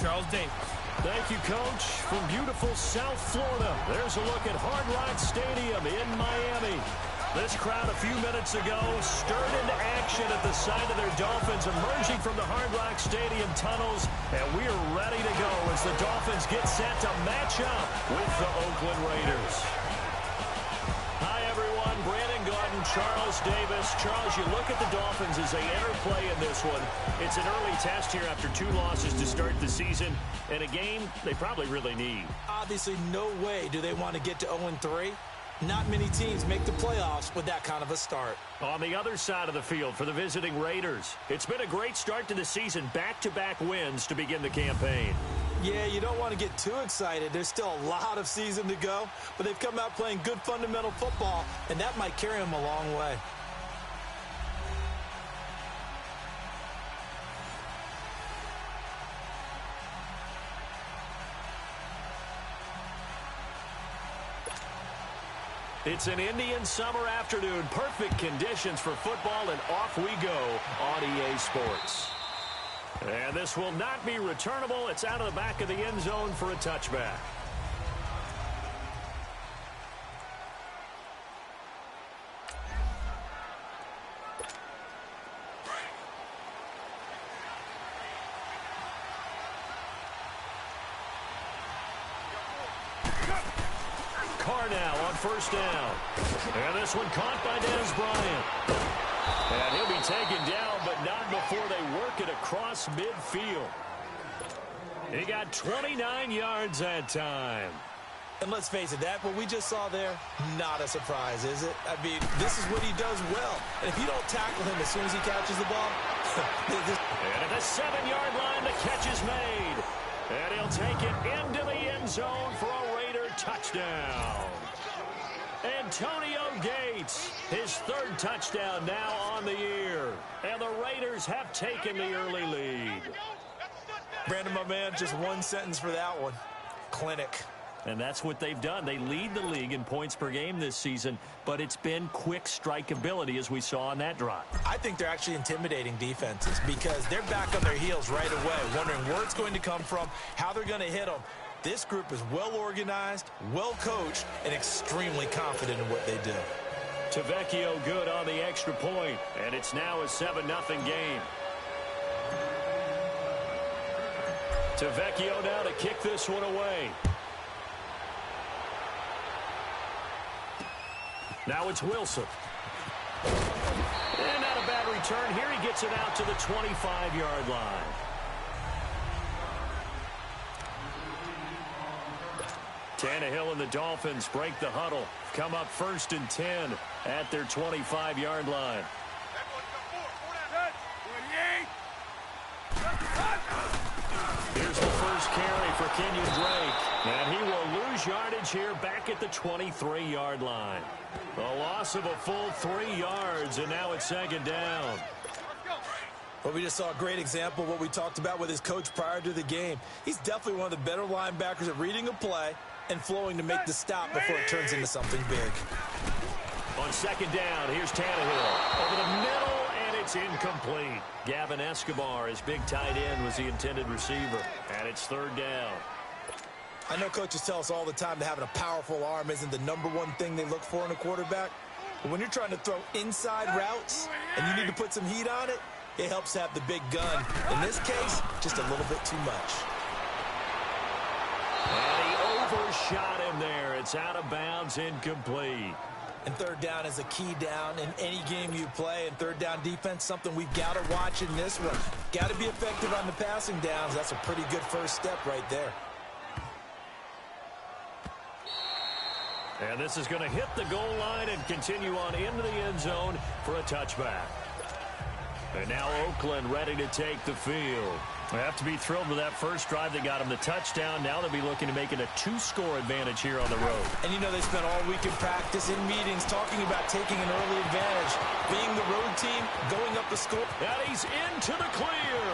Charles Davis. Thank you, Coach. From beautiful South Florida, there's a look at Hard Rock Stadium in Miami. This crowd a few minutes ago stirred into action at the sight of their Dolphins emerging from the Hard Rock Stadium tunnels, and we're ready to go as the Dolphins get set to match up with the Oakland Raiders. Hi, everyone. Brandon Gordon, Charles Davis. Charles, you look at the Dolphins as they enter play in this one. It's an early test here after 2 losses to start the season, and a game they probably really need. Obviously, no way do they want to get to 0-3. Not many teams make the playoffs with that kind of a start. On the other side of the field for the visiting Raiders, it's been a great start to the season. Back-to-back wins to begin the campaign. Yeah, you don't want to get too excited. There's still a lot of season to go, but they've come out playing good fundamental football, and that might carry them a long way. It's an Indian summer afternoon. Perfect conditions for football, and off we go on EA Sports. And this will not be returnable. It's out of the back of the end zone for a touchback. Carr now on first down. And this one caught by Dennis Bryant. And he'll be taken down, but not before they work it across midfield. He got 29 yards that time. And let's face it, what we just saw there, not a surprise, is it? I mean, this is what he does well. And if you don't tackle him as soon as he catches the ball. And at the 7-yard line, the catch is made. And he'll take it into the end zone for a Raider touchdown. Antonio Gates, his 3rd touchdown now on the year. And the Raiders have taken the early lead. Brandon, my man, just one sentence for that one. Clinic. And that's what they've done. They lead the league in points per game this season, but it's been quick strike ability as we saw on that drive. I think they're actually intimidating defenses because they're back on their heels right away, wondering where it's going to come from, how they're going to hit them. This group is well organized, well coached, and extremely confident in what they do. Tavecchio good on the extra point, and it's now a 7-0 game. Tavecchio now to kick this one away. Now it's Wilson. And not a bad return. Here he gets it out to the 25-yard line. Tannehill and the Dolphins break the huddle. Come up 1st and 10 at their 25-yard line. Here's the first carry for Kenyon Drake. And he will lose yardage here back at the 23-yard line. A loss of a full 3 yards, and now it's 2nd down. Well, we just saw a great example of what we talked about with his coach prior to the game. He's definitely one of the better linebackers at reading a play and flowing to make the stop before it turns into something big. On 2nd down, here's Tannehill. Over the middle, and it's incomplete. Gavin Escobar, his big tight end, was the intended receiver. And it's 3rd down. I know coaches tell us all the time that having a powerful arm isn't the #1 thing they look for in a quarterback. But when you're trying to throw inside routes and you need to put some heat on it, it helps to have the big gun. In this case, just a little bit too much. And he overshot him there. It's out of bounds, incomplete. And 3rd down is a key down in any game you play. And 3rd down defense, something we've got to watch in this one. Got to be effective on the passing downs. That's a pretty good first step right there. And this is going to hit the goal line and continue on into the end zone for a touchback. And now Oakland ready to take the field. They have to be thrilled with that first drive that got them the touchdown. Now they'll be looking to make it a 2-score advantage here on the road. And you know they spent all week in practice, in meetings, talking about taking an early advantage. Being the road team, going up the score. And he's into the clear.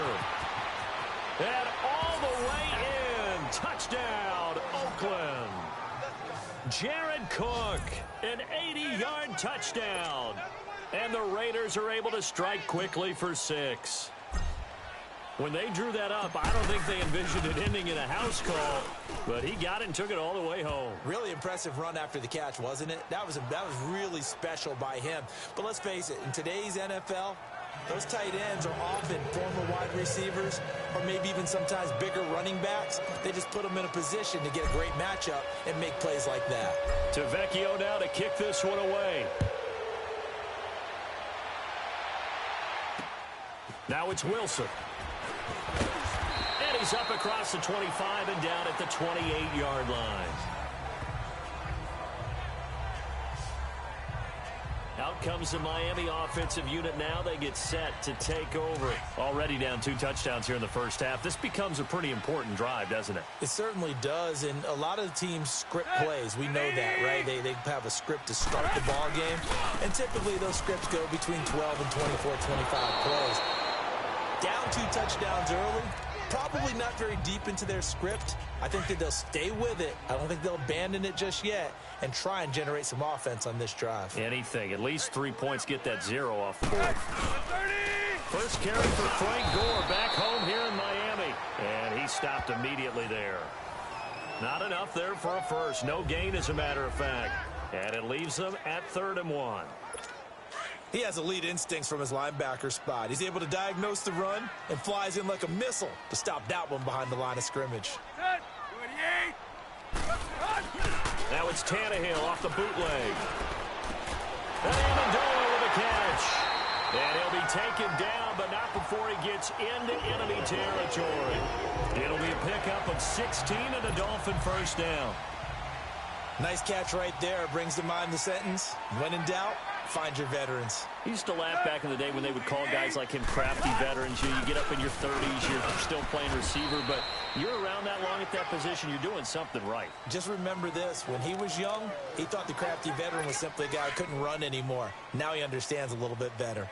And all the way in. Touchdown, Oakland. Jared Cook, an 80-yard touchdown. And the Raiders are able to strike quickly for 6. When they drew that up, I don't think they envisioned it ending in a house call, but he got it and took it all the way home. Really impressive run after the catch, wasn't it? That was really special by him. But let's face it, in today's NFL, those tight ends are often former wide receivers or maybe even sometimes bigger running backs. They just put them in a position to get a great matchup and make plays like that. To Vecchio now to kick this one away. Now it's Wilson. And he's up across the 25 and down at the 28-yard line. Out comes the Miami offensive unit now. They get set to take over. Already down 2 touchdowns here in the first half. This becomes a pretty important drive, doesn't it? It certainly does, and a lot of the teams script plays. We know that, right? They have a script to start the ball game, and typically those scripts go between 12 and 24, 25 plays. Down 2 touchdowns early, probably not very deep into their script. I think that they'll stay with it. I don't think they'll abandon it just yet and try and generate some offense on this drive. Anything. At least 3 points, get that 0 off the board. First carry for Frank Gore back home here in Miami. And he stopped immediately there. Not enough there for a first. No gain, as a matter of fact. And it leaves them at 3rd and 1. He has elite instincts from his linebacker spot. He's able to diagnose the run and flies in like a missile to stop that one behind the line of scrimmage. Now it's Tannehill off the bootleg. And Amendola with a catch. And he'll be taken down, but not before he gets into enemy territory. It'll be a pickup of 16 and a Dolphin first down. Nice catch right there. Brings to mind the sentence, when in doubt, find your veterans. He used to laugh back in the day when they would call guys like him crafty veterans. You get up in your 30s, you're still playing receiver, but you're around that long at that position, you're doing something right. Just remember this. When he was young, he thought the crafty veteran was simply a guy who couldn't run anymore. Now he understands a little bit better.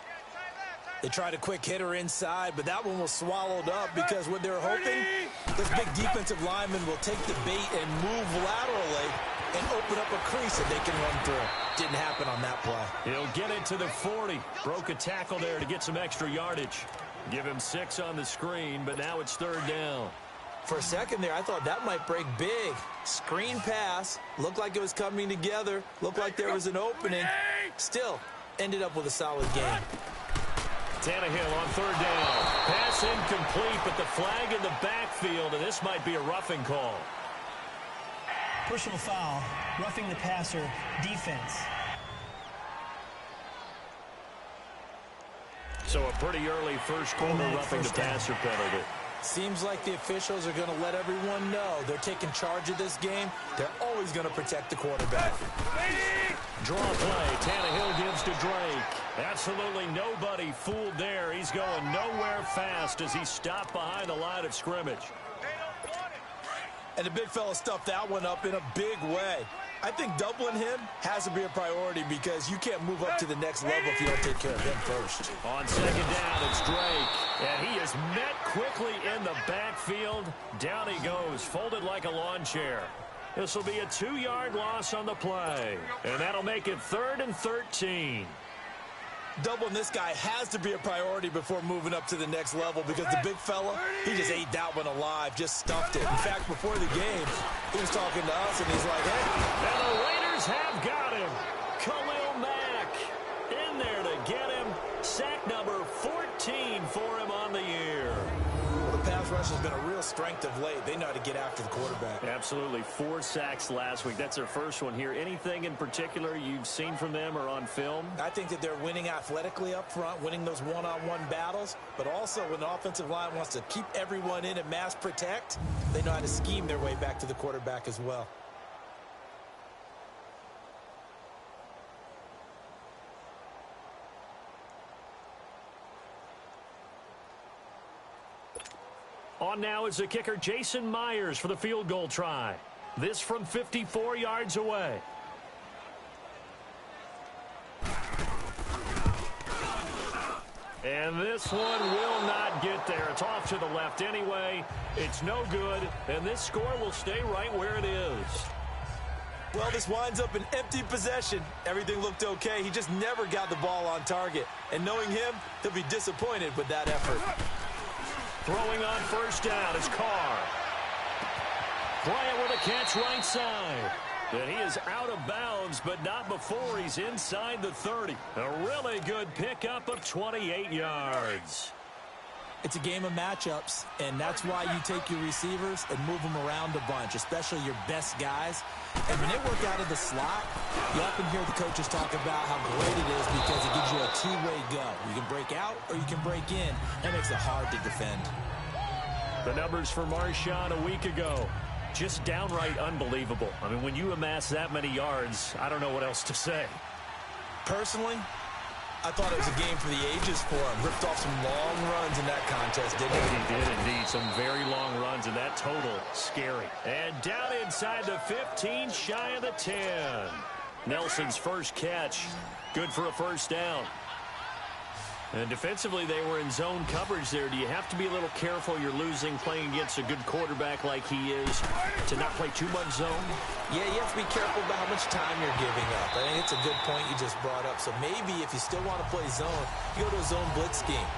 They tried a quick hitter inside, but that one was swallowed up because what they're hoping, this big defensive lineman will take the bait and move laterally and open up a crease that they can run through. Didn't happen on that play. He'll get it to the 40. Broke a tackle there to get some extra yardage. Give him 6 on the screen, but now it's 3rd down. For a second there, I thought that might break big. Screen pass. Looked like it was coming together. Looked like there was an opening. Still, ended up with a solid game. Tannehill on 3rd down. Pass incomplete, but the flag in the backfield, and this might be a roughing call. Personal foul, roughing the passer, defense. So a pretty early first quarter roughing the passer penalty. Seems like the officials are going to let everyone know they're taking charge of this game. They're always going to protect the quarterback. Draw play. Tannehill gives to Drake. Absolutely nobody fooled there. He's going nowhere fast as he stopped behind the line of scrimmage. And the big fella stuffed that one up in a big way. I think doubling him has to be a priority because you can't move up to the next level if you don't take care of him first. On 2nd down, it's Drake. And he is met quickly in the backfield. Down he goes, folded like a lawn chair. This will be a 2-yard loss on the play. And that'll make it 3rd and 13. Doubling this guy has to be a priority before moving up to the next level because the big fella, he just ate that one alive, just stuffed it. In fact, before the game, he was talking to us, and he's like, hey. And the Raiders have got him. Khalil Mack in there to get him. Sack number 14 for him on the year. Well, the pass rush has been a real strength of late. They know how to get after the quarterback. Absolutely. 4 sacks last week. That's their first one here. Anything in particular you've seen from them or on film? I think that they're winning athletically up front, winning those one-on-one battles, but also when the offensive line wants to keep everyone in and mass protect, they know how to scheme their way back to the quarterback as well. On now is the kicker Jason Myers for the field goal try. This from 54 yards away. And this one will not get there. It's off to the left anyway. It's no good, and this score will stay right where it is. Well, this winds up an empty possession. Everything looked okay. He just never got the ball on target. And knowing him, he'll be disappointed with that effort. Throwing on first down is Carr. Bryant with a catch right side. And he is out of bounds, but not before he's inside the 30. A really good pickup of 28 yards. It's a game of matchups, and that's why you take your receivers and move them around a bunch, especially your best guys. And when they work out of the slot, you often hear the coaches talk about how great it is because it gives you a two-way go. You can break out or you can break in. That makes it hard to defend. The numbers for Marshawn a week ago, just downright unbelievable. I mean, when you amass that many yards, I don't know what else to say. Personally, I thought it was a game for the ages for him. Ripped off some long runs in that contest, didn't he? He did indeed. Some very long runs, and that total, scary. And down inside the 15, shy of the 10. Nelson's first catch, good for a first down. And defensively, they were in zone coverage there. Do you have to be a little careful? You're losing playing against a good quarterback like he is to not play too much zone? Yeah, you have to be careful about how much time you're giving up. I think it's a good point you just brought up. So maybe if you still want to play zone, you go to a zone blitz scheme.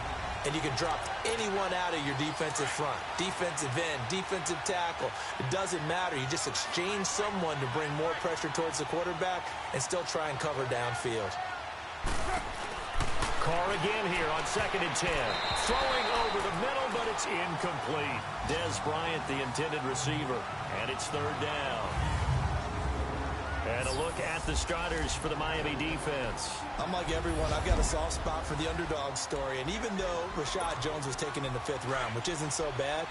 And you can drop anyone out of your defensive front. Defensive end, defensive tackle. It doesn't matter. You just exchange someone to bring more pressure towards the quarterback and still try and cover downfield. Carr again here on 2nd and 10. Throwing over the middle, but it's incomplete. Dez Bryant, the intended receiver. And it's 3rd down. And a look at the starters for the Miami defense. I'm like everyone. I've got a soft spot for the underdog story. And even though Rashad Jones was taken in the 5th round, which isn't so bad,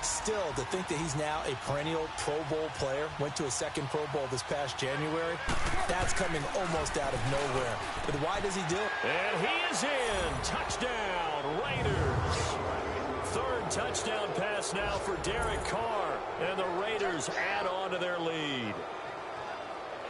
still, to think that he's now a perennial Pro Bowl player, went to a 2nd Pro Bowl this past January, that's coming almost out of nowhere. But why does he do it? And he is in. Touchdown, Raiders. 3rd touchdown pass now for Derek Carr. And the Raiders add on to their lead.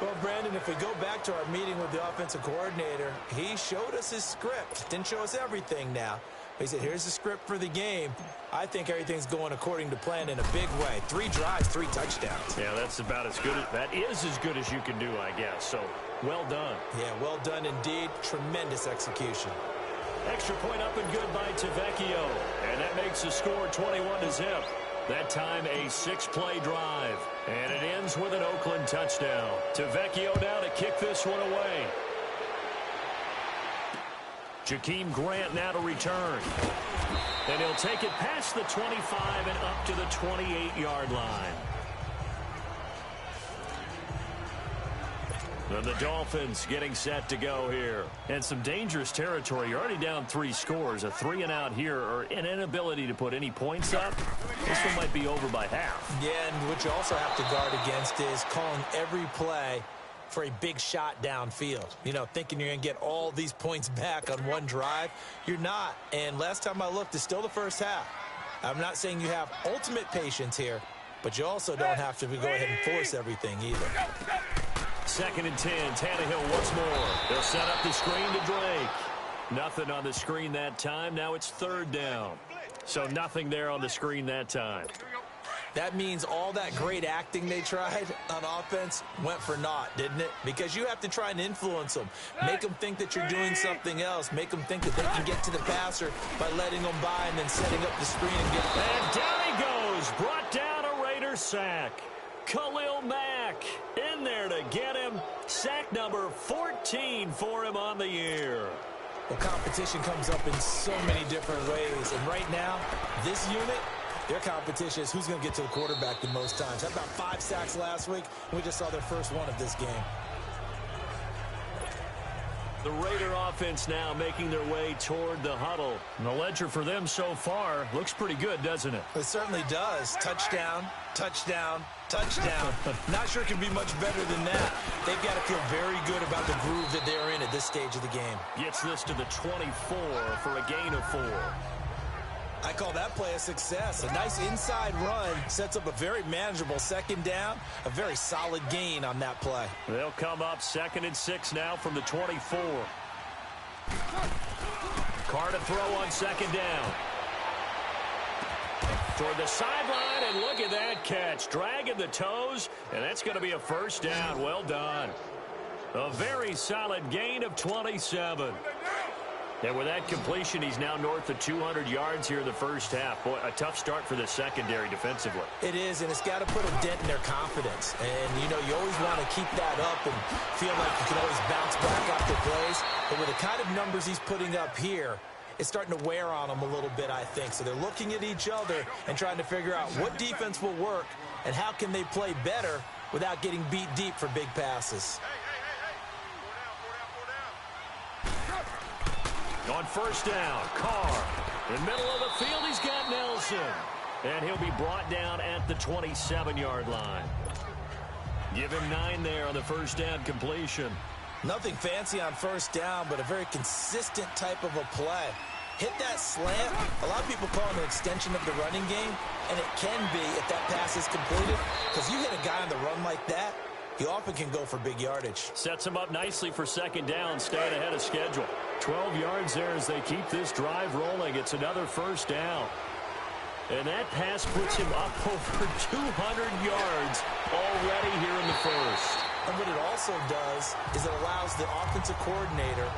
Well, Brandon, if we go back to our meeting with the offensive coordinator, he showed us his script. Didn't show us everything now. He said, here's the script for the game. I think everything's going according to plan in a big way. 3 drives, 3 touchdowns. Yeah, that's about as good. That is as good as you can do, I guess. So, well done. Yeah, well done indeed. Tremendous execution. Extra point up and good by Tavecchio. And that makes the score 21-0. That time a 6-play drive. And it ends with an Oakland touchdown. Tavecchio now to kick this one away. Jakeem Grant now to return. And he'll take it past the 25 and up to the 28-yard line. And the Dolphins getting set to go here. And some dangerous territory. You're already down 3 scores. A 3-and-out here or an inability to put any points up. This one might be over by half. Yeah, and what you also have to guard against is calling every play for a big shot downfield. You know, thinking you're going to get all these points back on one drive. You're not. And last time I looked, it's still the first half. I'm not saying you have ultimate patience here, but you also don't have to go ahead and force everything either. 2nd and 10. Tannehill once more. They'll set up the screen to Drake. Nothing on the screen that time. Now it's 3rd down. So nothing there on the screen that time. That means all that great acting they tried on offense went for naught, didn't it? Because you have to try and influence them. Make them think that you're doing something else. Make them think that they can get to the passer by letting them by and then setting up the screen and get. And down he goes. Brought down a Raider sack. Khalil Mack in there to get him. Sack number 14 for him on the year. Well, competition comes up in so many different ways. And right now, this unit, their competition is who's going to get to the quarterback the most times. Had about 5 sacks last week, and we just saw their first one of this game. The Raider offense now making their way toward the huddle. And the ledger for them so far looks pretty good, doesn't it? It certainly does. Touchdown, touchdown, touchdown. Not sure it can be much better than that. They've got to feel very good about the groove that they're in at this stage of the game. Gets this to the 24 for a gain of 4. I call that play a success. A nice inside run sets up a very manageable 2nd down, a very solid gain on that play. They'll come up 2nd and 6 now from the 24. Carr to throw on 2nd down. Toward the sideline, and look at that catch. Dragging the toes, and that's going to be a 1st down. Well done. A very solid gain of 27. And with that completion, he's now north of 200 yards here in the first half. Boy, a tough start for the secondary defensively. It is, and it's got to put a dent in their confidence. And, you know, you always want to keep that up and feel like you can always bounce back after plays. But with the kind of numbers he's putting up here, it's starting to wear on them a little bit, I think. So they're looking at each other and trying to figure out what defense will work and how can they play better without getting beat deep for big passes. On first down, Carr. In the middle of the field, he's got Nelson. And he'll be brought down at the 27-yard line. Give him 9 there on the first down completion. Nothing fancy on first down, but a very consistent type of a play. Hit that slant. A lot of people call it an extension of the running game, and it can be if that pass is completed, because you hit a guy on the run like that, he often can go for big yardage. Sets him up nicely for second down, staying ahead of schedule. 12 yards there as they keep this drive rolling. It's another first down. And that pass puts him up over 200 yards already here in the first. And what it also does is it allows the offensive coordinator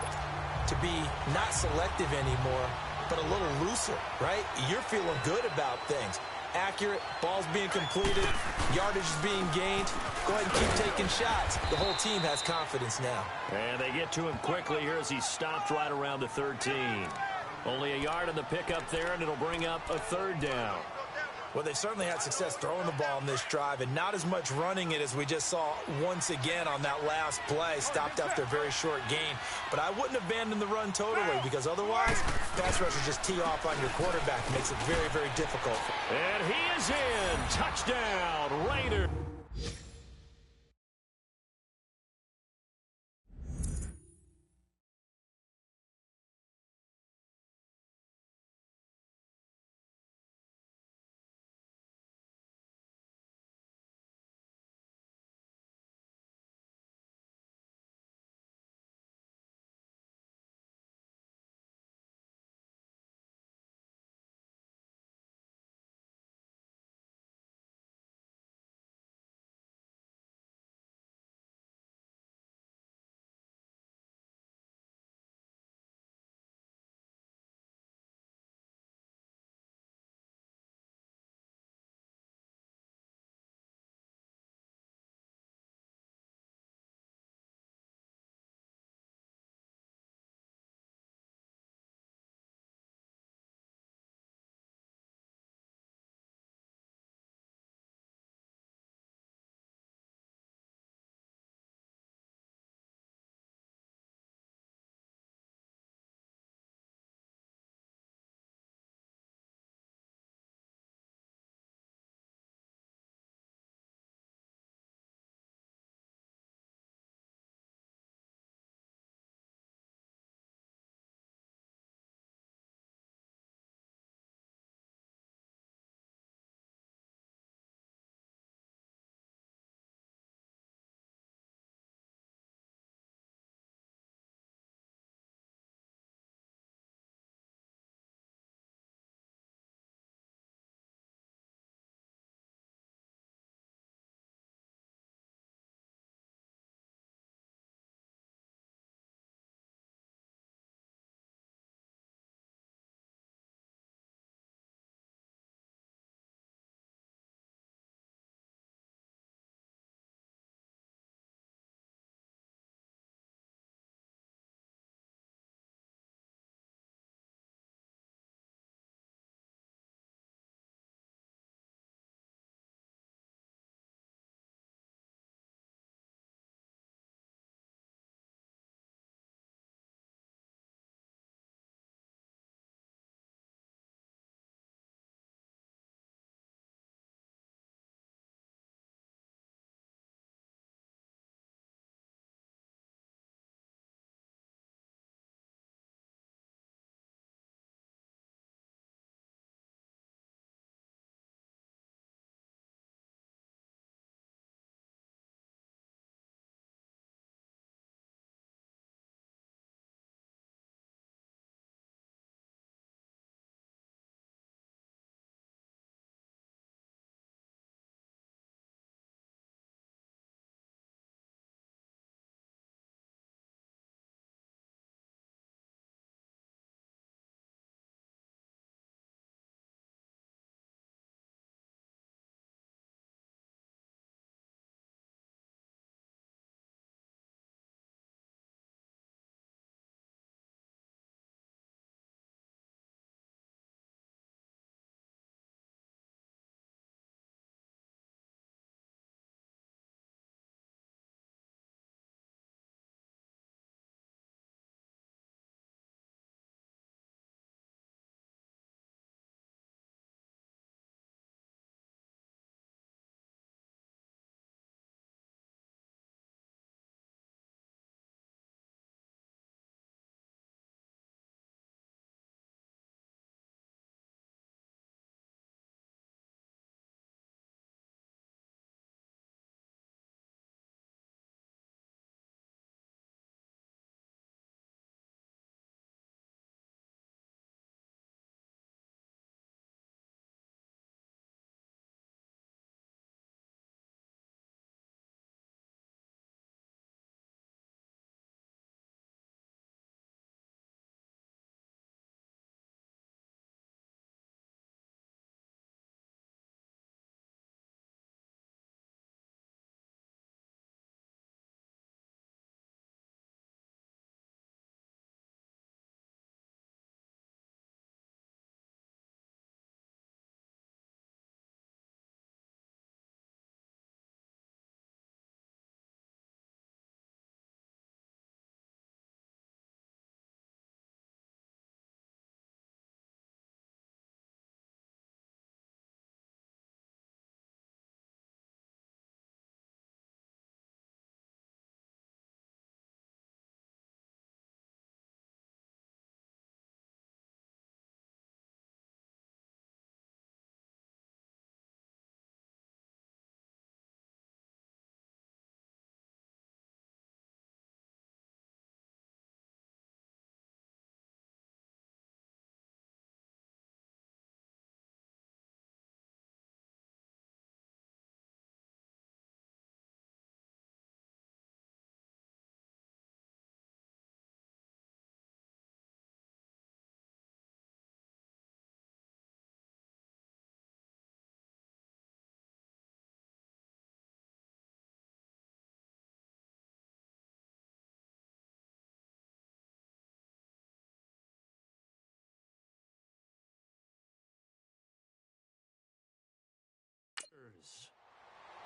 to be not selective anymore, but a little looser, right? You're feeling good about things. Accurate, ball's being completed, yardage is being gained. Go ahead and keep taking shots. The whole team has confidence now. And they get to him quickly here as he stopped right around the 13. Only a yard on the pickup there, and it'll bring up a third down. Well, they certainly had success throwing the ball in this drive, and not as much running it as we just saw once again on that last play. Stopped after a very short gain. But I wouldn't abandon the run totally, because otherwise, pass rushers just tee off on your quarterback. Makes it very, very difficult. And he is in. Touchdown, Raiders.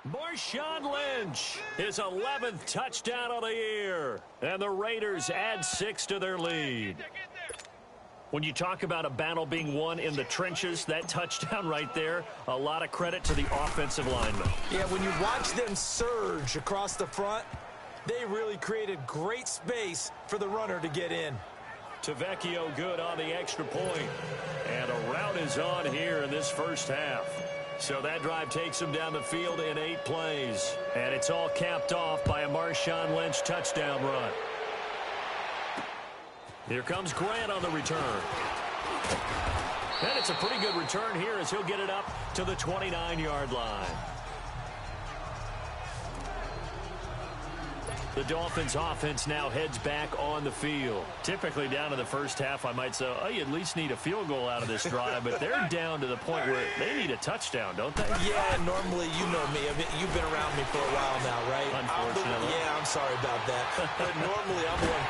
Marshawn Lynch, his 11th touchdown of the year. And the Raiders add 6 to their lead. When you talk about a battle being won in the trenches, that touchdown right there, a lot of credit to the offensive linemen. Yeah, when you watch them surge across the front, they really created great space for the runner to get in. Tavecchio good on the extra point. And a rout is on here in this first half. So that drive takes him down the field in 8 plays. And it's all capped off by a Marshawn Lynch touchdown run. Here comes Grant on the return. And it's a pretty good return here as he'll get it up to the 29-yard line. The Dolphins offense now heads back on the field. Typically down to the first half, I might say, oh, you at least need a field goal out of this drive, but they're down to the point where they need a touchdown, don't they? Yeah, normally, you know me. You've been around me for a while now, right? Unfortunately. I'm sorry about that. But normally, I'm the one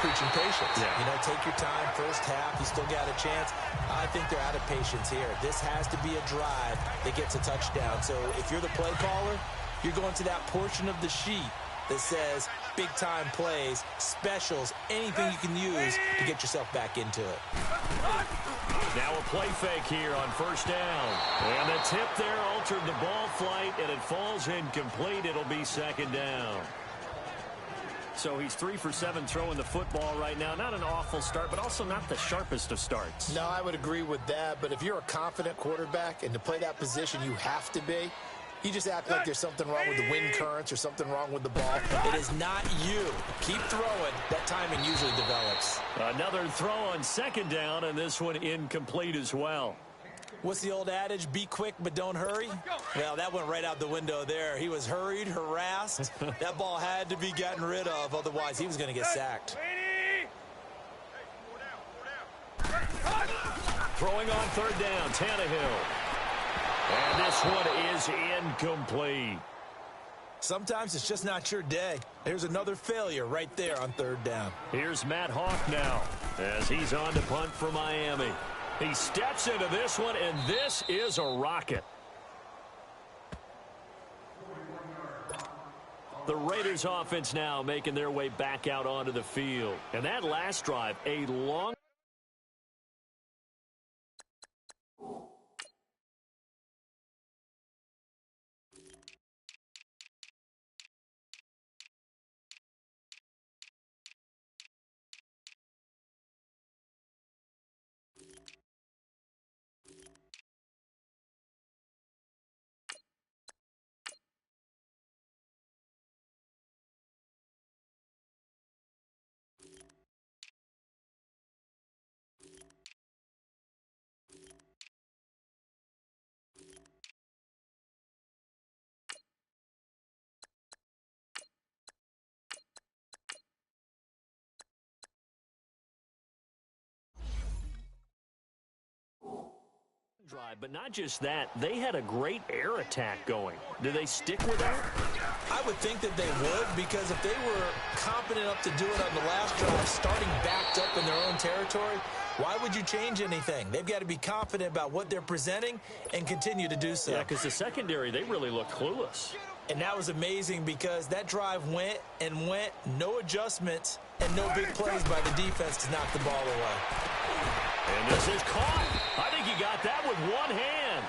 preaching patience. Yeah. You know, take your time, first half, you still got a chance. I think they're out of patience here. This has to be a drive that gets a touchdown. So if you're the play caller, you're going to that portion of the sheet that says big-time plays, specials, anything you can use to get yourself back into it. Now a play fake here on first down. And the tip there altered the ball flight, and it falls incomplete. It'll be second down. So he's 3 for 7 throwing the football right now. Not an awful start, but also not the sharpest of starts. No, I would agree with that. But if you're a confident quarterback and to play that position, you have to be. You just act like there's something wrong with the wind currents or something wrong with the ball. It is not you. Keep throwing. That timing usually develops. Another throw on second down, and this one incomplete as well. What's the old adage? Be quick, but don't hurry? Well, that went right out the window there. He was hurried, harassed. That ball had to be gotten rid of. Otherwise, he was going to get sacked. Throwing on third down, Tannehill. And this one is incomplete. Sometimes it's just not your day. There's another failure right there on third down. Here's Matt Hawk now as he's on to punt for Miami. He steps into this one, and this is a rocket. The Raiders offense now making their way back out onto the field. And that last drive, a long drive, but not just that. They had a great air attack going. Do they stick with that? I would think that they would, because if they were competent enough to do it on the last drive, starting backed up in their own territory, why would you change anything? They've got to be confident about what they're presenting and continue to do so. Yeah, because the secondary, they really look clueless. And that was amazing because that drive went and went, no adjustments, and no big plays by the defense to knock the ball away. And this is caught. I think he got that with one hand.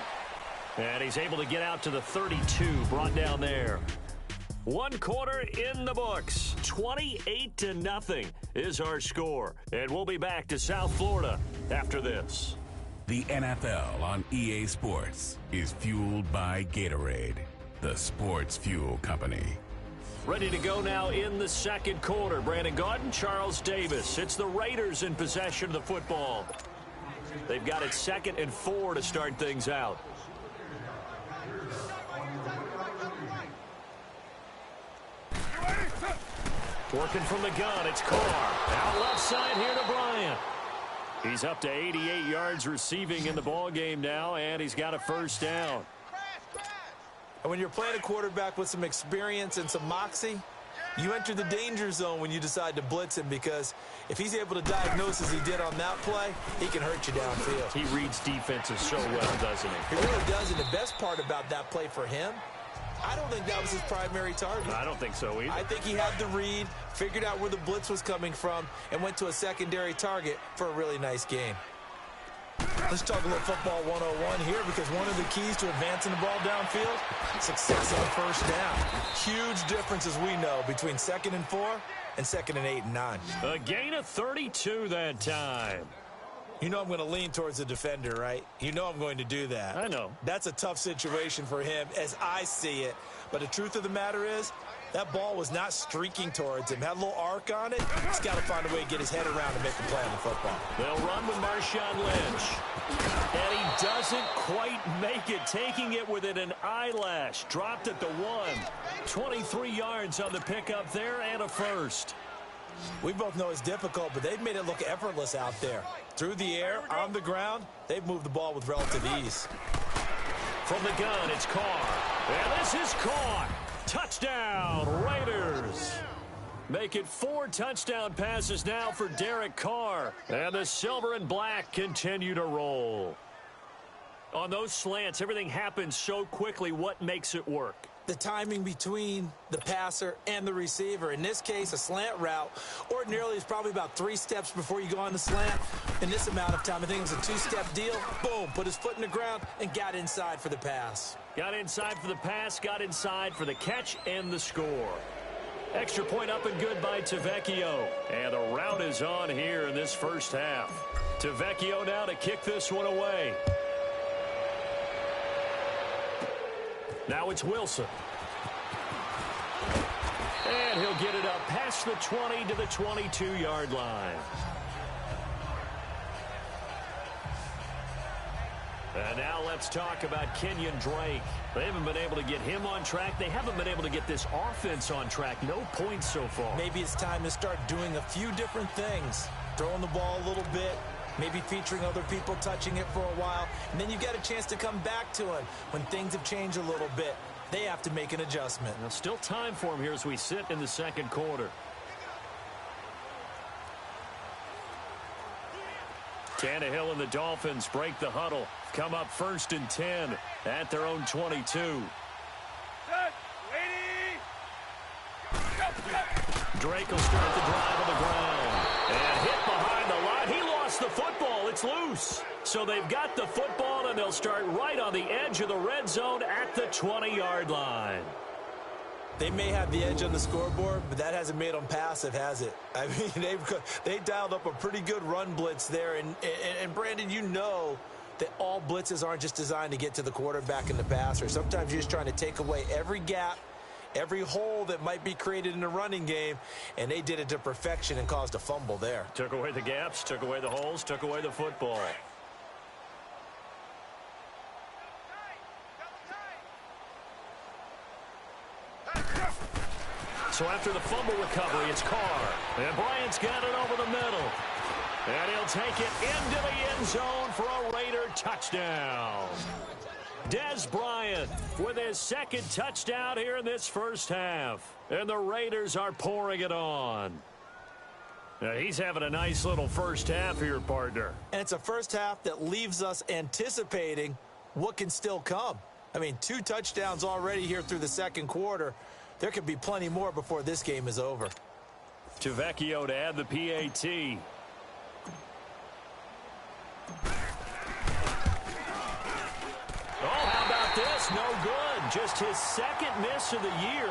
And he's able to get out to the 32, brought down there. 1 quarter in the books. 28-0 is our score. And we'll be back to South Florida after this. The NFL on EA Sports is fueled by Gatorade, the sports fuel company. Ready to go now in the second quarter. Brandon Gaudin, Charles Davis. It's the Raiders in possession of the football. They've got it 2nd and 4 to start things out. Working from the gun, it's Carr. Out left side here to Bryant. He's up to 88 yards receiving in the ball game now, and he's got a first down. And when you're playing a quarterback with some experience and some moxie, You enter the danger zone when you decide to blitz him, because if he's able to diagnose as he did on that play, he can hurt you downfield. He reads defenses so well, doesn't he? He really does, and the best part about that play for him, I don't think that was his primary target. I don't think so either. I think he had the read, figured out where the blitz was coming from, and went to a secondary target for a really nice gain. Let's talk a little football 101 here, because one of the keys to advancing the ball downfield, success on first down. Huge difference, as we know, between 2nd and 4 and 2nd and 8 and 9. A gain of 32 that time. You know I'm going to lean towards the defender, right? You know I'm going to do that. I know. That's a tough situation for him as I see it. But the truth of the matter is, that ball was not streaking towards him. Had a little arc on it. He's got to find a way to get his head around and make a play on the football. They'll run with Marshawn Lynch. And he doesn't quite make it, taking it within an eyelash. Dropped at the 1. 23 yards on the pickup there and a first. We both know it's difficult, but they've made it look effortless out there. Through the air, on the ground, they've moved the ball with relative ease. From the gun, it's Carr. And this is caught. Touchdown, Raiders. Make it 4 touchdown passes now for Derek Carr. And the silver and black continue to roll. On those slants, everything happens so quickly. What makes it work? The timing between the passer and the receiver. In this case, a slant route ordinarily is probably about 3 steps before you go on the slant. In this amount of time, I think it was a 2-step deal. Boom, put his foot in the ground and got inside for the pass. Got inside for the pass, got inside for the catch and the score. Extra point up and good by Tavecchio. And the route is on here in this first half. Tavecchio now to kick this one away. Now it's Wilson. And he'll get it up past the 20 to the 22-yard line. And now let's talk about Kenyon Drake. They haven't been able to get him on track. They haven't been able to get this offense on track. No points so far. Maybe it's time to start doing a few different things. Throwing the ball a little bit. Maybe featuring other people touching it for a while. And then you get a chance to come back to him when things have changed a little bit. They have to make an adjustment. Now, still time for him here as we sit in the second quarter. Tannehill and the Dolphins break the huddle. Come up 1st and 10 at their own 22. Drake will start the drive on the ground. And hit behind the line. He lost the football. It's loose. So they've got the football, and they'll start right on the edge of the red zone at the 20-yard line. They may have the edge on the scoreboard, but that hasn't made them passive, has it? I mean, they dialed up a pretty good run blitz there. And Brandon, you know that all blitzes aren't just designed to get to the quarterback and the passer. Sometimes you're just trying to take away every gap, every hole that might be created in the running game, and they did it to perfection and caused a fumble there. Took away the gaps, took away the holes, took away the football. So after the fumble recovery, it's Carr. And Bryant's got it over the middle. And he'll take it into the end zone for a Raider touchdown. Des Bryant with his second touchdown here in this first half. And the Raiders are pouring it on. Now, he's having a nice little first half here, partner. And it's a first half that leaves us anticipating what can still come. I mean, 2 touchdowns already here through the second quarter. There could be plenty more before this game is over. Tavecchio to add the PAT. Oh, how about this? No good. Just his second miss of the year,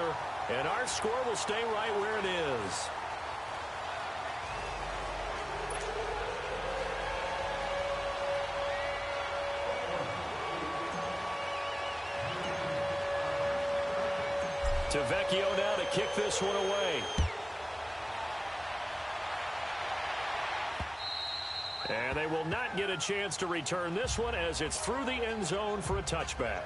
and our score will stay right where it is. Tavecchio now to kick this one away. And they will not get a chance to return this one as it's through the end zone for a touchback.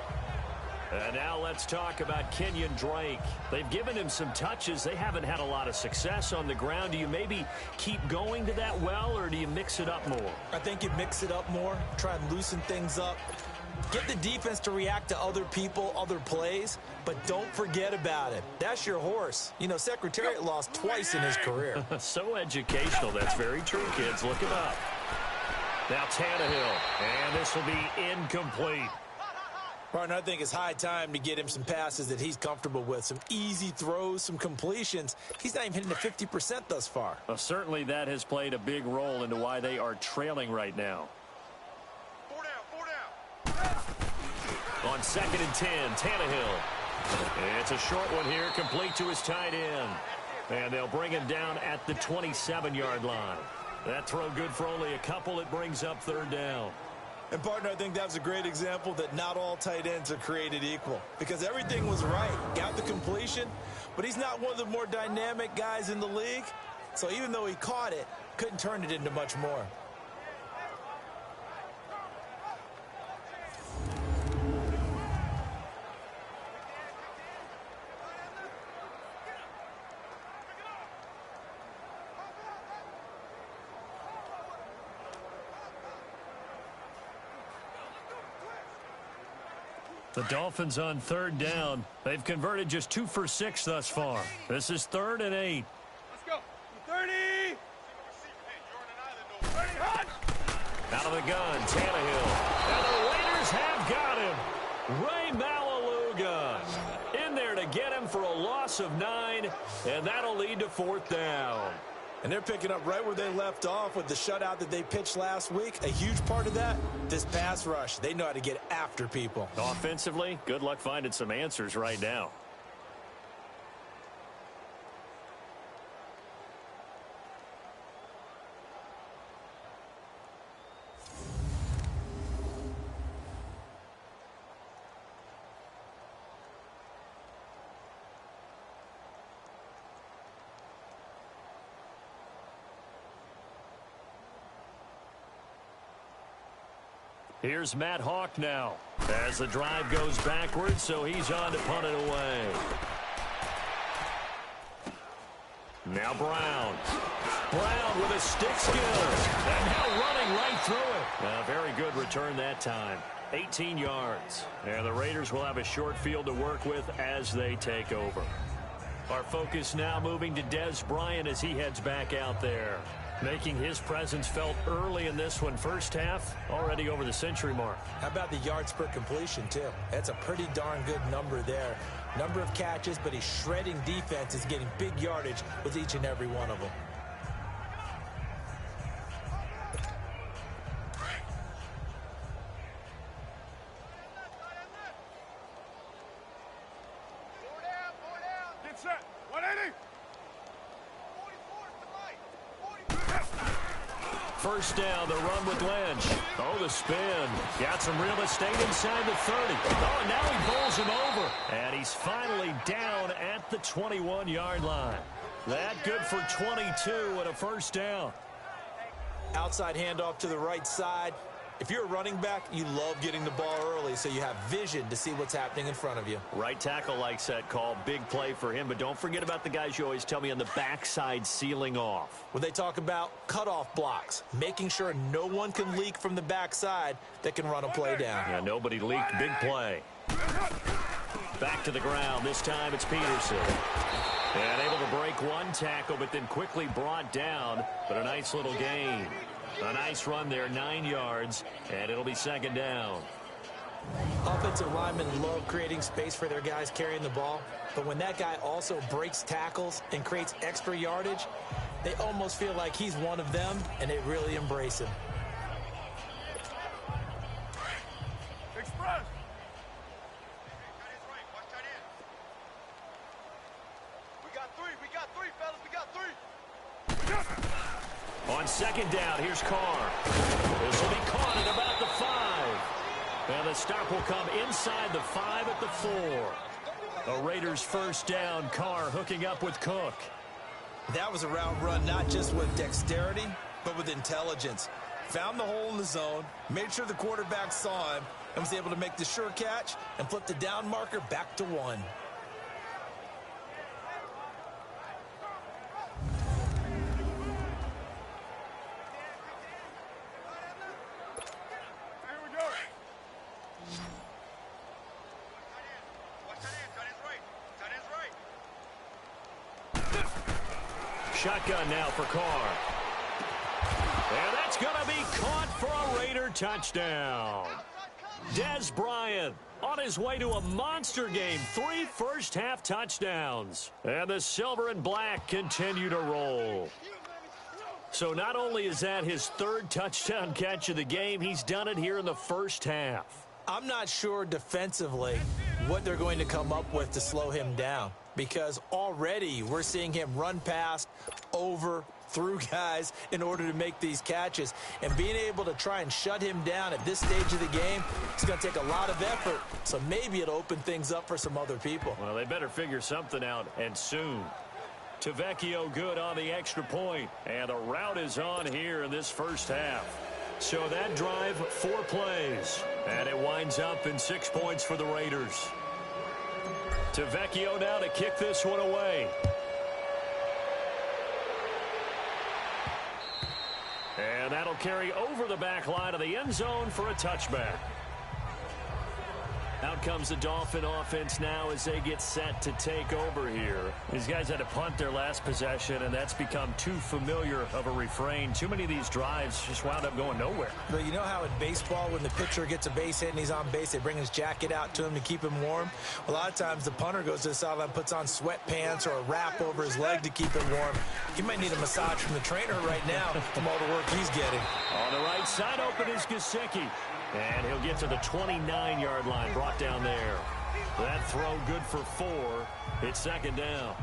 And now let's talk about Kenyon Drake. They've given him some touches. They haven't had a lot of success on the ground. Do you maybe keep going to that well, or do you mix it up more? I think you mix it up more, try and loosen things up. Get the defense to react to other people, other plays, but don't forget about it. That's your horse. You know, Secretariat lost twice in his career. So educational. That's very true, kids. Look him up. Now Tannehill, and this will be incomplete. Partner, I think it's high time to get him some passes that he's comfortable with, some easy throws, some completions. He's not even hitting the 50% thus far. Well, certainly that has played a big role into why they are trailing right now. 4 down. On 2nd and 10, Tannehill. It's a short one here, complete to his tight end. And they'll bring him down at the 27-yard line. That throw good for only a couple. It brings up 3rd down. And, partner, I think that was a great example that not all tight ends are created equal. Because everything was right. Got the completion, but he's not one of the more dynamic guys in the league. So even though he caught it, couldn't turn it into much more. The Dolphins on 3rd down. They've converted just 2 for 6 thus far. This is 3rd and 8. Let's go. 30. Out of the gun, Tannehill. And the Raiders have got him. Ray Malaluga in there to get him for a loss of 9, and that'll lead to 4th down. And they're picking up right where they left off with the shutout that they pitched last week. A huge part of that, this pass rush. They know how to get after people. Offensively, good luck finding some answers right now. Here's Matt Hawk now as the drive goes backwards, so he's on to punt it away. Now Brown. Brown with a stick skill. And now running right through it. A very good return that time. 18 yards. And the Raiders will have a short field to work with as they take over. Our focus now moving to Dez Bryant as he heads back out there. Making his presence felt early in this one. First half, already over the century mark. How about the yards per completion, too? That's a pretty darn good number there. Number of catches, but he's shredding defense, is getting big yardage with each and every one of them. Get set. 180. First down, the run with Lynch. Oh, the spin. Got some real estate inside the 30. Oh, and now he bowls him over. And he's finally down at the 21-yard line. That good for 22 and a first down. Outside handoff to the right side. If you're a running back, you love getting the ball early so you have vision to see what's happening in front of you. Right tackle likes that call. Big play for him. But don't forget about the guys you always tell me on the backside sealing off. When they talk about cutoff blocks, making sure no one can leak from the backside that can run a play down. Yeah, nobody leaked. Big play. Back to the ground. This time it's Peterson. And able to break one tackle, but then quickly brought down. But a nice little gain. A nice run there, 9 yards, and it'll be second down. Offensive linemen love creating space for their guys carrying the ball, but when that guy also breaks tackles and creates extra yardage, they almost feel like he's one of them, and they really embrace him. Express. We got three, fellas. We got three. On second down, here's Carr. This will be caught at about the 5. And the stop will come inside the 5 at the 4. A Raiders first down. Carr hooking up with Cook. That was a route run not just with dexterity, but with intelligence. Found the hole in the zone, made sure the quarterback saw him, and was able to make the sure catch and flip the down marker back to 1. shotgun now for Carr. And that's going to be caught for a Raider touchdown. Des Bryant on his way to a monster game. 3 first-half touchdowns. And the silver and black continue to roll. So not only is that his 3rd touchdown catch of the game, he's done it here in the first half. I'm not sure defensively what they're going to come up with to slow him down, because already we're seeing him run past, over, through guys in order to make these catches. And being able to try and shut him down at this stage of the game, it's going to take a lot of effort. So maybe it'll open things up for some other people. Well, they better figure something out, and soon. Tavecchio good on the extra point, and the route is on here in this first half. So that drive, 4 plays, and it winds up in 6 points for the Raiders. Tavecchio now to kick this one away. And that'll carry over the back line of the end zone for a touchback. Out comes the Dolphin offense now as they get set to take over here. These guys had to punt their last possession, and that's become too familiar of a refrain. Too many of these drives just wound up going nowhere. But you know how in baseball, when the pitcher gets a base hit and he's on base, they bring his jacket out to him to keep him warm? A lot of times the punter goes to the sideline, puts on sweatpants or a wrap over his leg to keep him warm. He might need a massage from the trainer right now from all the work he's getting. On the right side open is Gesicki. And he'll get to the 29-yard line, brought down there. That throw good for 4. It's 2nd down.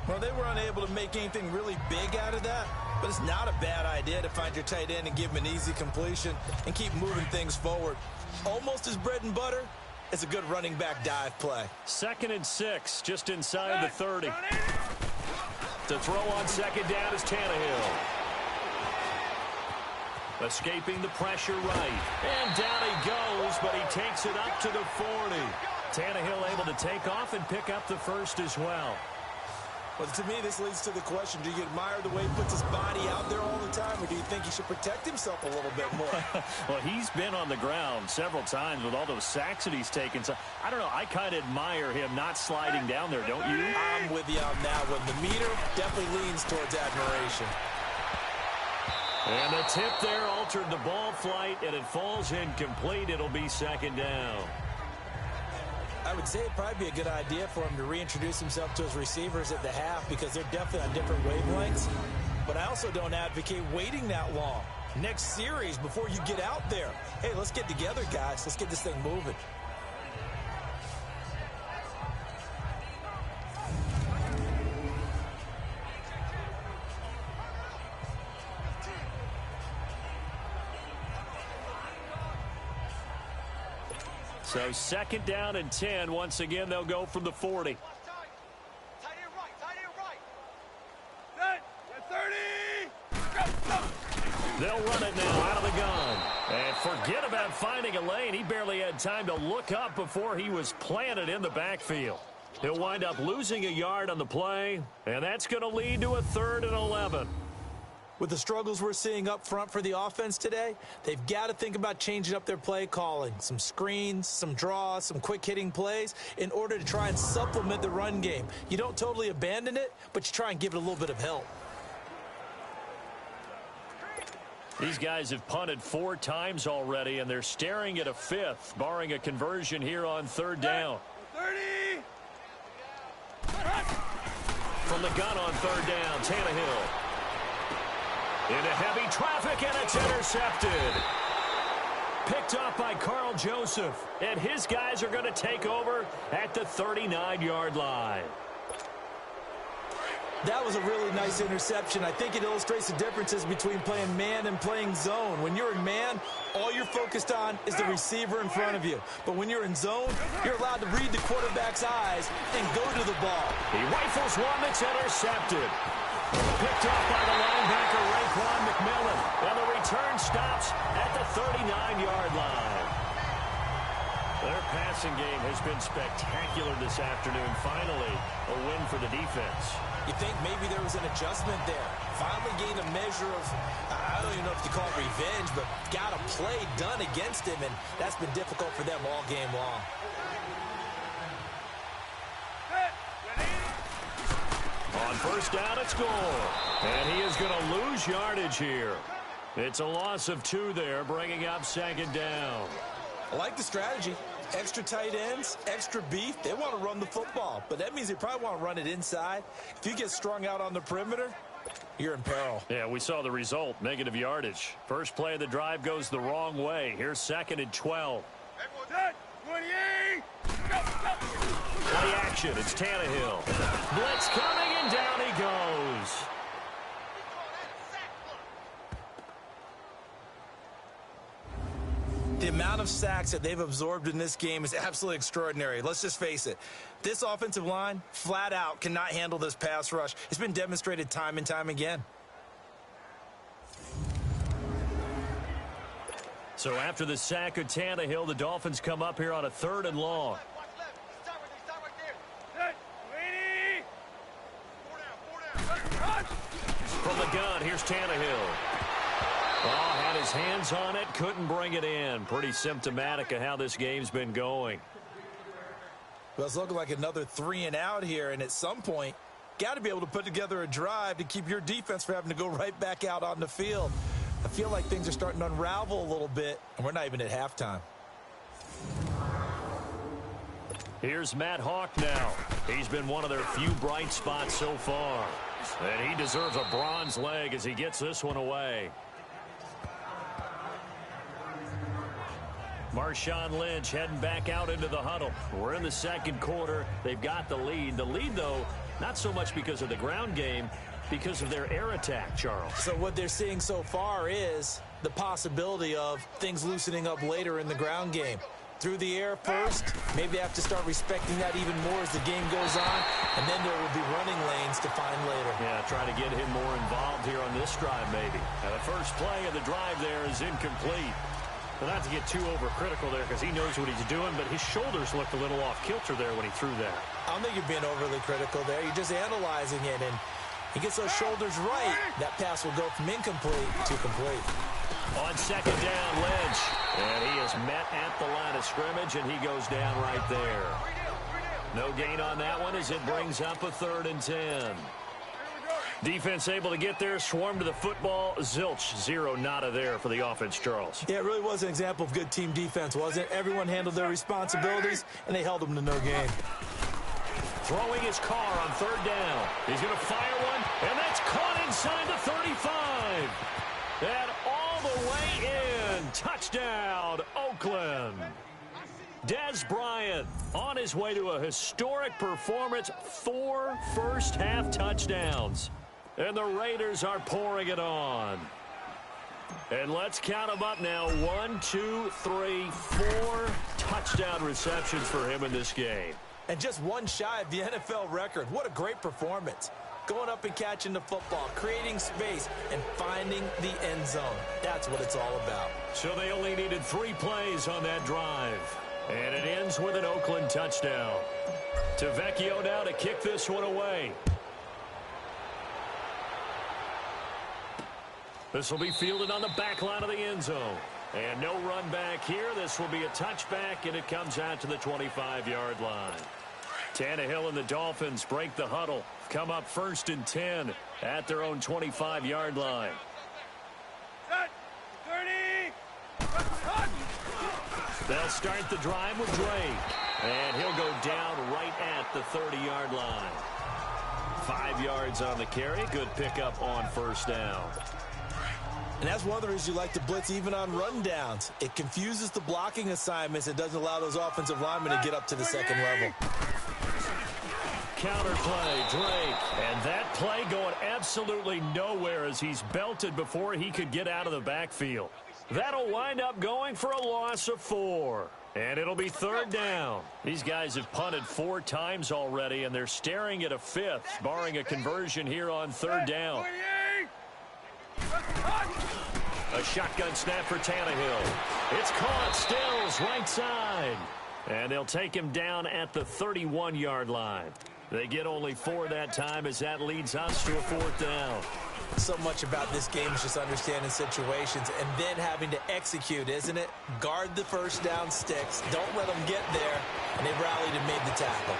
Well, they were unable to make anything really big out of that, but it's not a bad idea to find your tight end and give him an easy completion and keep moving things forward. Almost as bread and butter as a good running back dive play. 2nd and 6, just inside the 30. To throw on 2nd down is Tannehill. Escaping the pressure right. And down he goes, but he takes it up to the 40. Tannehill able to take off and pick up the 1st as well. Well, to me, this leads to the question, do you admire the way he puts his body out there all the time, or do you think he should protect himself a little bit more? Well, he's been on the ground several times with all those sacks that he's taken. So, I don't know, I kind of admire him not sliding down there, don't you? I'm with you on that one. The meter definitely leans towards admiration. And the tip there altered the ball flight, and it falls incomplete. It'll be 2nd down. I would say it'd probably be a good idea for him to reintroduce himself to his receivers at the half, because they're definitely on different wavelengths. But I also don't advocate waiting that long. Next series, before you get out there, hey, let's get together, guys. Let's get this thing moving. So 2nd down and 10. Once again, they'll go from the 40. Tight end right. Set. 30. They'll run it now out of the gun. And forget about finding a lane. He barely had time to look up before he was planted in the backfield. He'll wind up losing a yard on the play, and that's going to lead to a 3rd and 11. With the struggles we're seeing up front for the offense today, they've got to think about changing up their play calling. Some screens, some draws, some quick-hitting plays in order to try and supplement the run game. You don't totally abandon it, but you try and give it a little bit of help. These guys have punted 4 times already, and they're staring at a 5th, barring a conversion here on 3rd down. 30. From the gun on 3rd down, Tannehill. Into heavy traffic, and it's intercepted. Picked off by Carl Joseph, and his guys are going to take over at the 39-yard line. That was a really nice interception. I think it illustrates the differences between playing man and playing zone. When you're in man, all you're focused on is the receiver in front of you. But when you're in zone, you're allowed to read the quarterback's eyes and go to the ball. He rifles one that's intercepted. Picked off by the linebacker, Raekwon McMillan. And the return stops at the 39-yard line. Their passing game has been spectacular this afternoon. Finally, a win for the defense. You think maybe there was an adjustment there. Finally gained a measure of, I don't even know if you call it revenge, but got a play done against him, and that's been difficult for them all game long. On first down and score. And he is going to lose yardage here. It's a loss of 2 there, bringing up second down. I like the strategy. Extra tight ends, extra beef. They want to run the football, but that means they probably want to run it inside. If you get strung out on the perimeter, you're in peril. Yeah, we saw the result, negative yardage. First play of the drive goes the wrong way. Here's 2nd and 12. Play action, it's Tannehill. Blitz coming, and down he goes. The amount of sacks that they've absorbed in this game is absolutely extraordinary. Let's just face it. This offensive line, flat out, cannot handle this pass rush. It's been demonstrated time and time again. So after the sack of Tannehill, the Dolphins come up here on a 3rd and long. From the gun, here's Tannehill. Oh, had his hands on it, couldn't bring it in. Pretty symptomatic of how this game's been going. Well, it's looking like another 3 and out here, and at some point, got to be able to put together a drive to keep your defense from having to go right back out on the field. I feel like things are starting to unravel a little bit, and we're not even at halftime. Here's Matt Hawk now. He's been one of their few bright spots so far. And he deserves a bronze leg as he gets this one away. Marshawn Lynch heading back out into the huddle. We're in the 2nd quarter. They've got the lead. The lead, though, not so much because of the ground game, because of their air attack, Charles. So what they're seeing so far is the possibility of things loosening up later in the ground game. Through the air first, maybe they have to start respecting that even more as the game goes on, and then there will be running lanes to find later. Yeah, try to get him more involved here on this drive, maybe. Now, the first play of the drive there is incomplete. Well, not to get too overcritical there because he knows what he's doing, but his shoulders looked a little off kilter there when he threw that. I don't think you're being overly critical there. You're just analyzing it, and he gets those shoulders right. That pass will go from incomplete to complete. On 2nd down, Lynch. And he is met at the line of scrimmage, and he goes down right there. No gain on that one as it brings up a 3rd and 10. Defense able to get there, swarm to the football. Zilch, 0 nada there for the offense, Charles. Yeah, it really was an example of good team defense, wasn't it? Everyone handled their responsibilities, and they held them to no gain. Throwing his car on 3rd down. He's going to fire one, and that's caught inside the 35. And all the way in. Touchdown, Oakland. Dez Bryant on his way to a historic performance. 4 first-half touchdowns. And the Raiders are pouring it on. And let's count them up now. 1, 2, 3, 4 touchdown receptions for him in this game. And just one shy of the NFL record. What a great performance. Going up and catching the football, creating space, and finding the end zone. That's what it's all about. So they only needed 3 plays on that drive. And it ends with an Oakland touchdown. To Vecchio now to kick this one away. This will be fielded on the back line of the end zone. And no run back here. This will be a touchback, and it comes out to the 25-yard line. Tannehill and the Dolphins break the huddle. Come up 1st and 10 at their own 25-yard line. 30. They'll start the drive with Drake. And he'll go down right at the 30-yard line. 5 yards on the carry. Good pickup on 1st down. And that's one of the reasons you like to blitz even on rundowns. It confuses the blocking assignments. It doesn't allow those offensive linemen to get up to the 2nd level. Counter play, Drake. And that play going absolutely nowhere as he's belted before he could get out of the backfield. That'll wind up going for a loss of 4. And it'll be 3rd down. These guys have punted 4 times already, and they're staring at a 5th, barring a conversion here on 3rd down. A shotgun snap for Tannehill. It's caught. Stills right side. And they'll take him down at the 31-yard line. They get only 4 that time as that leads us to a 4th down. So much about this game is just understanding situations and then having to execute, isn't it? Guard the 1st down sticks. Don't let them get there. And they rallied and made the tackle.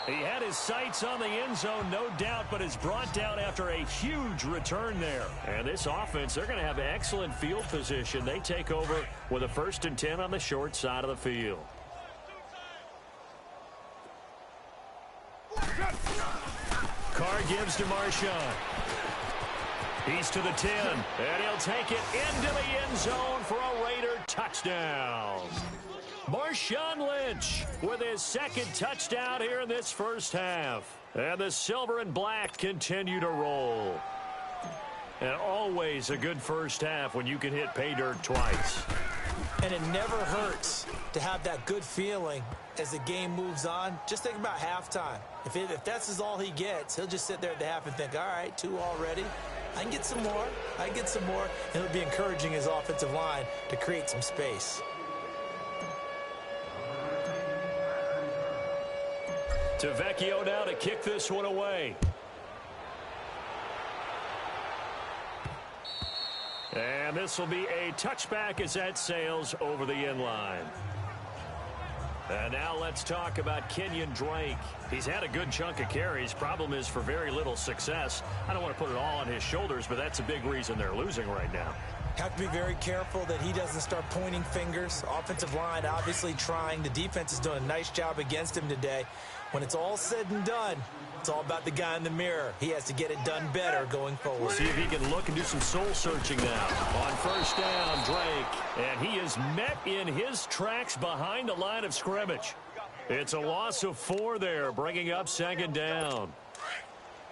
He had his sights on the end zone, no doubt, but is brought down after a huge return there. And this offense, they're going to have excellent field position. They take over with a 1st and 10 on the short side of the field. Carr gives to Marshawn. He's to the 10, and he'll take it into the end zone for a Raider touchdown. Marshawn Lynch with his 2nd touchdown here in this first half. And the silver and black continue to roll. And always a good first half when you can hit pay dirt twice. And it never hurts to have that good feeling as the game moves on. Just think about halftime. If that's all he gets, he'll just sit there at the half and think, all right, 2 already. I can get some more. I can get some more. And it'll be encouraging his offensive line to create some space. To Vecchio now to kick this one away. And this will be a touchback as that sails over the end line. And now let's talk about Kenyon Drake. He's had a good chunk of carries. Problem is for very little success. I don't want to put it all on his shoulders, but that's a big reason they're losing right now. Have to be very careful that he doesn't start pointing fingers. Offensive line obviously trying. The defense is doing a nice job against him today. When it's all said and done, it's all about the guy in the mirror. He has to get it done better going forward. We'll see if he can look and do some soul searching now. On 1st down, Drake. And he is met in his tracks behind the line of scrimmage. It's a loss of 4 there, bringing up 2nd down.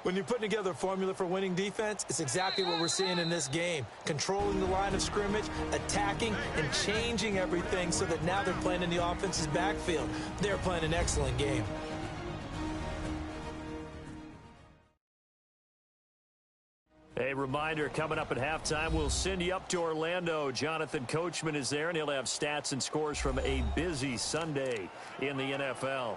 When you're putting together a formula for winning defense, it's exactly what we're seeing in this game. Controlling the line of scrimmage, attacking, and changing everything so that now they're playing in the offense's backfield. They're playing an excellent game. A reminder, coming up at halftime, we'll send you up to Orlando. Jonathan Coachman is there, and he'll have stats and scores from a busy Sunday in the NFL.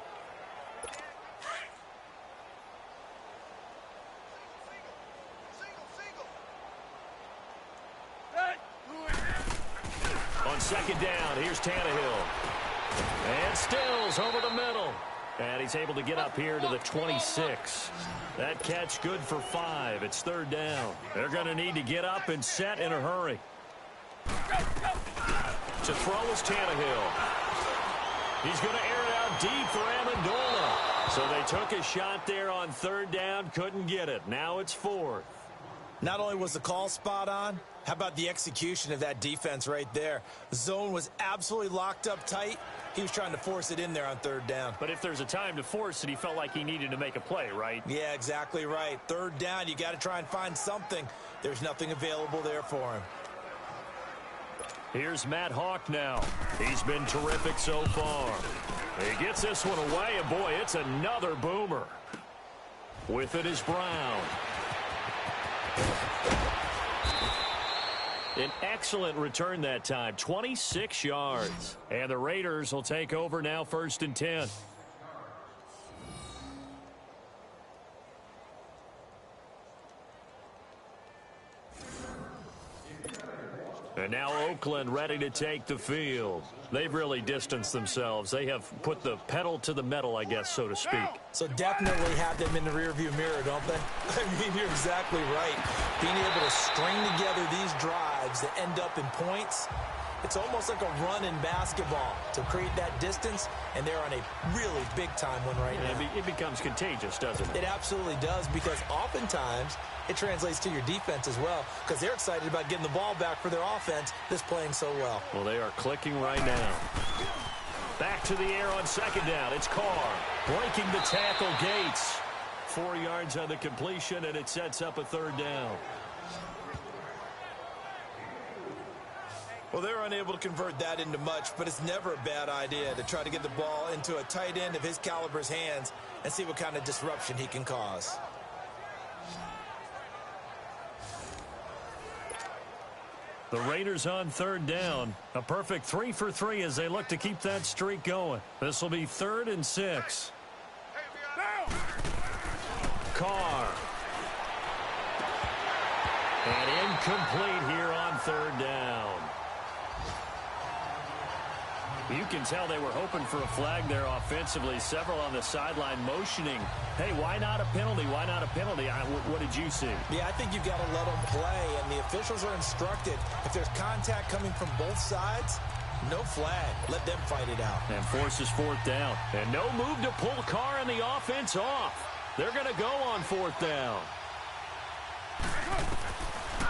On 2nd down, here's Tannehill. And Stills over the middle. And he's able to get up here to the 26. That catch good for 5. It's 3rd down. They're going to need to get up and set in a hurry. To throw is Tannehill. He's going to air it out deep for Amendola. So they took a shot there on 3rd down, couldn't get it. Now it's 4th. Not only was the call spot on, how about the execution of that defense right there? The zone was absolutely locked up tight. He was trying to force it in there on 3rd down. But if there's a time to force it, he felt like he needed to make a play, right? Yeah, exactly right. 3rd down, you got to try and find something. There's nothing available there for him. Here's Matt Hawk now. He's been terrific so far. He gets this one away, and boy, it's another boomer. With it is Brown. An excellent return that time, 26 yards. And the Raiders will take over now 1st and 10. And now Oakland ready to take the field. They've really distanced themselves. They have put the pedal to the metal, I guess, so to speak. So definitely have them in the rearview mirror, don't they? I mean, you're exactly right. Being able to string together these drives that end up in points, it's almost like a run in basketball to create that distance, and they're on a really big-time one right now. It becomes contagious, doesn't it? It absolutely does, because oftentimes it translates to your defense as well, because they're excited about getting the ball back for their offense that's playing so well. Well, they are clicking right now. Back to the air on 2nd down. It's Carr breaking the tackle. Gates. 4 yards on the completion, and it sets up a 3rd down. Well, they're unable to convert that into much, but it's never a bad idea to try to get the ball into a tight end of his caliber's hands and see what kind of disruption he can cause. The Raiders on 3rd down. A perfect 3 for 3 as they look to keep that streak going. This will be 3rd and 6. Carr. And incomplete here on 3rd down. You can tell they were hoping for a flag there offensively. Several on the sideline motioning, hey, why not a penalty? Why not a penalty? What did you see? Yeah, I think you've got to let them play, and the officials are instructed. If there's contact coming from both sides, no flag. Let them fight it out. And forces fourth down. And no move to pull Carr and the offense off. They're going to go on fourth down.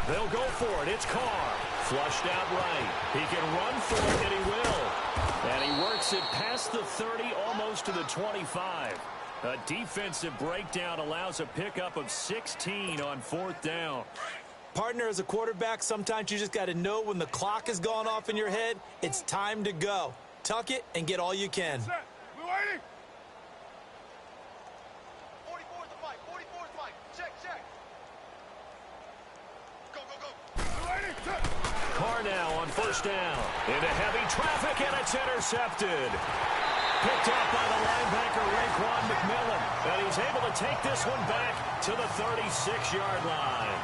They'll go for it. It's Carr. Flushed out right. He can run for it, and he will. And he works it past the 30, almost to the 25. A defensive breakdown allows a pickup of 16 on fourth down. Partner, as a quarterback, sometimes you just got to know when the clock has gone off in your head, it's time to go. Tuck it and get all you can. Set. We're waiting. 44 is the mic. 44 is the mic. Check, check. Go, go, go. We're waiting. Set. Carr now on first down. Into heavy traffic, and it's intercepted. Picked up by the linebacker, Raekwon McMillan. And he's able to take this one back to the 36-yard line.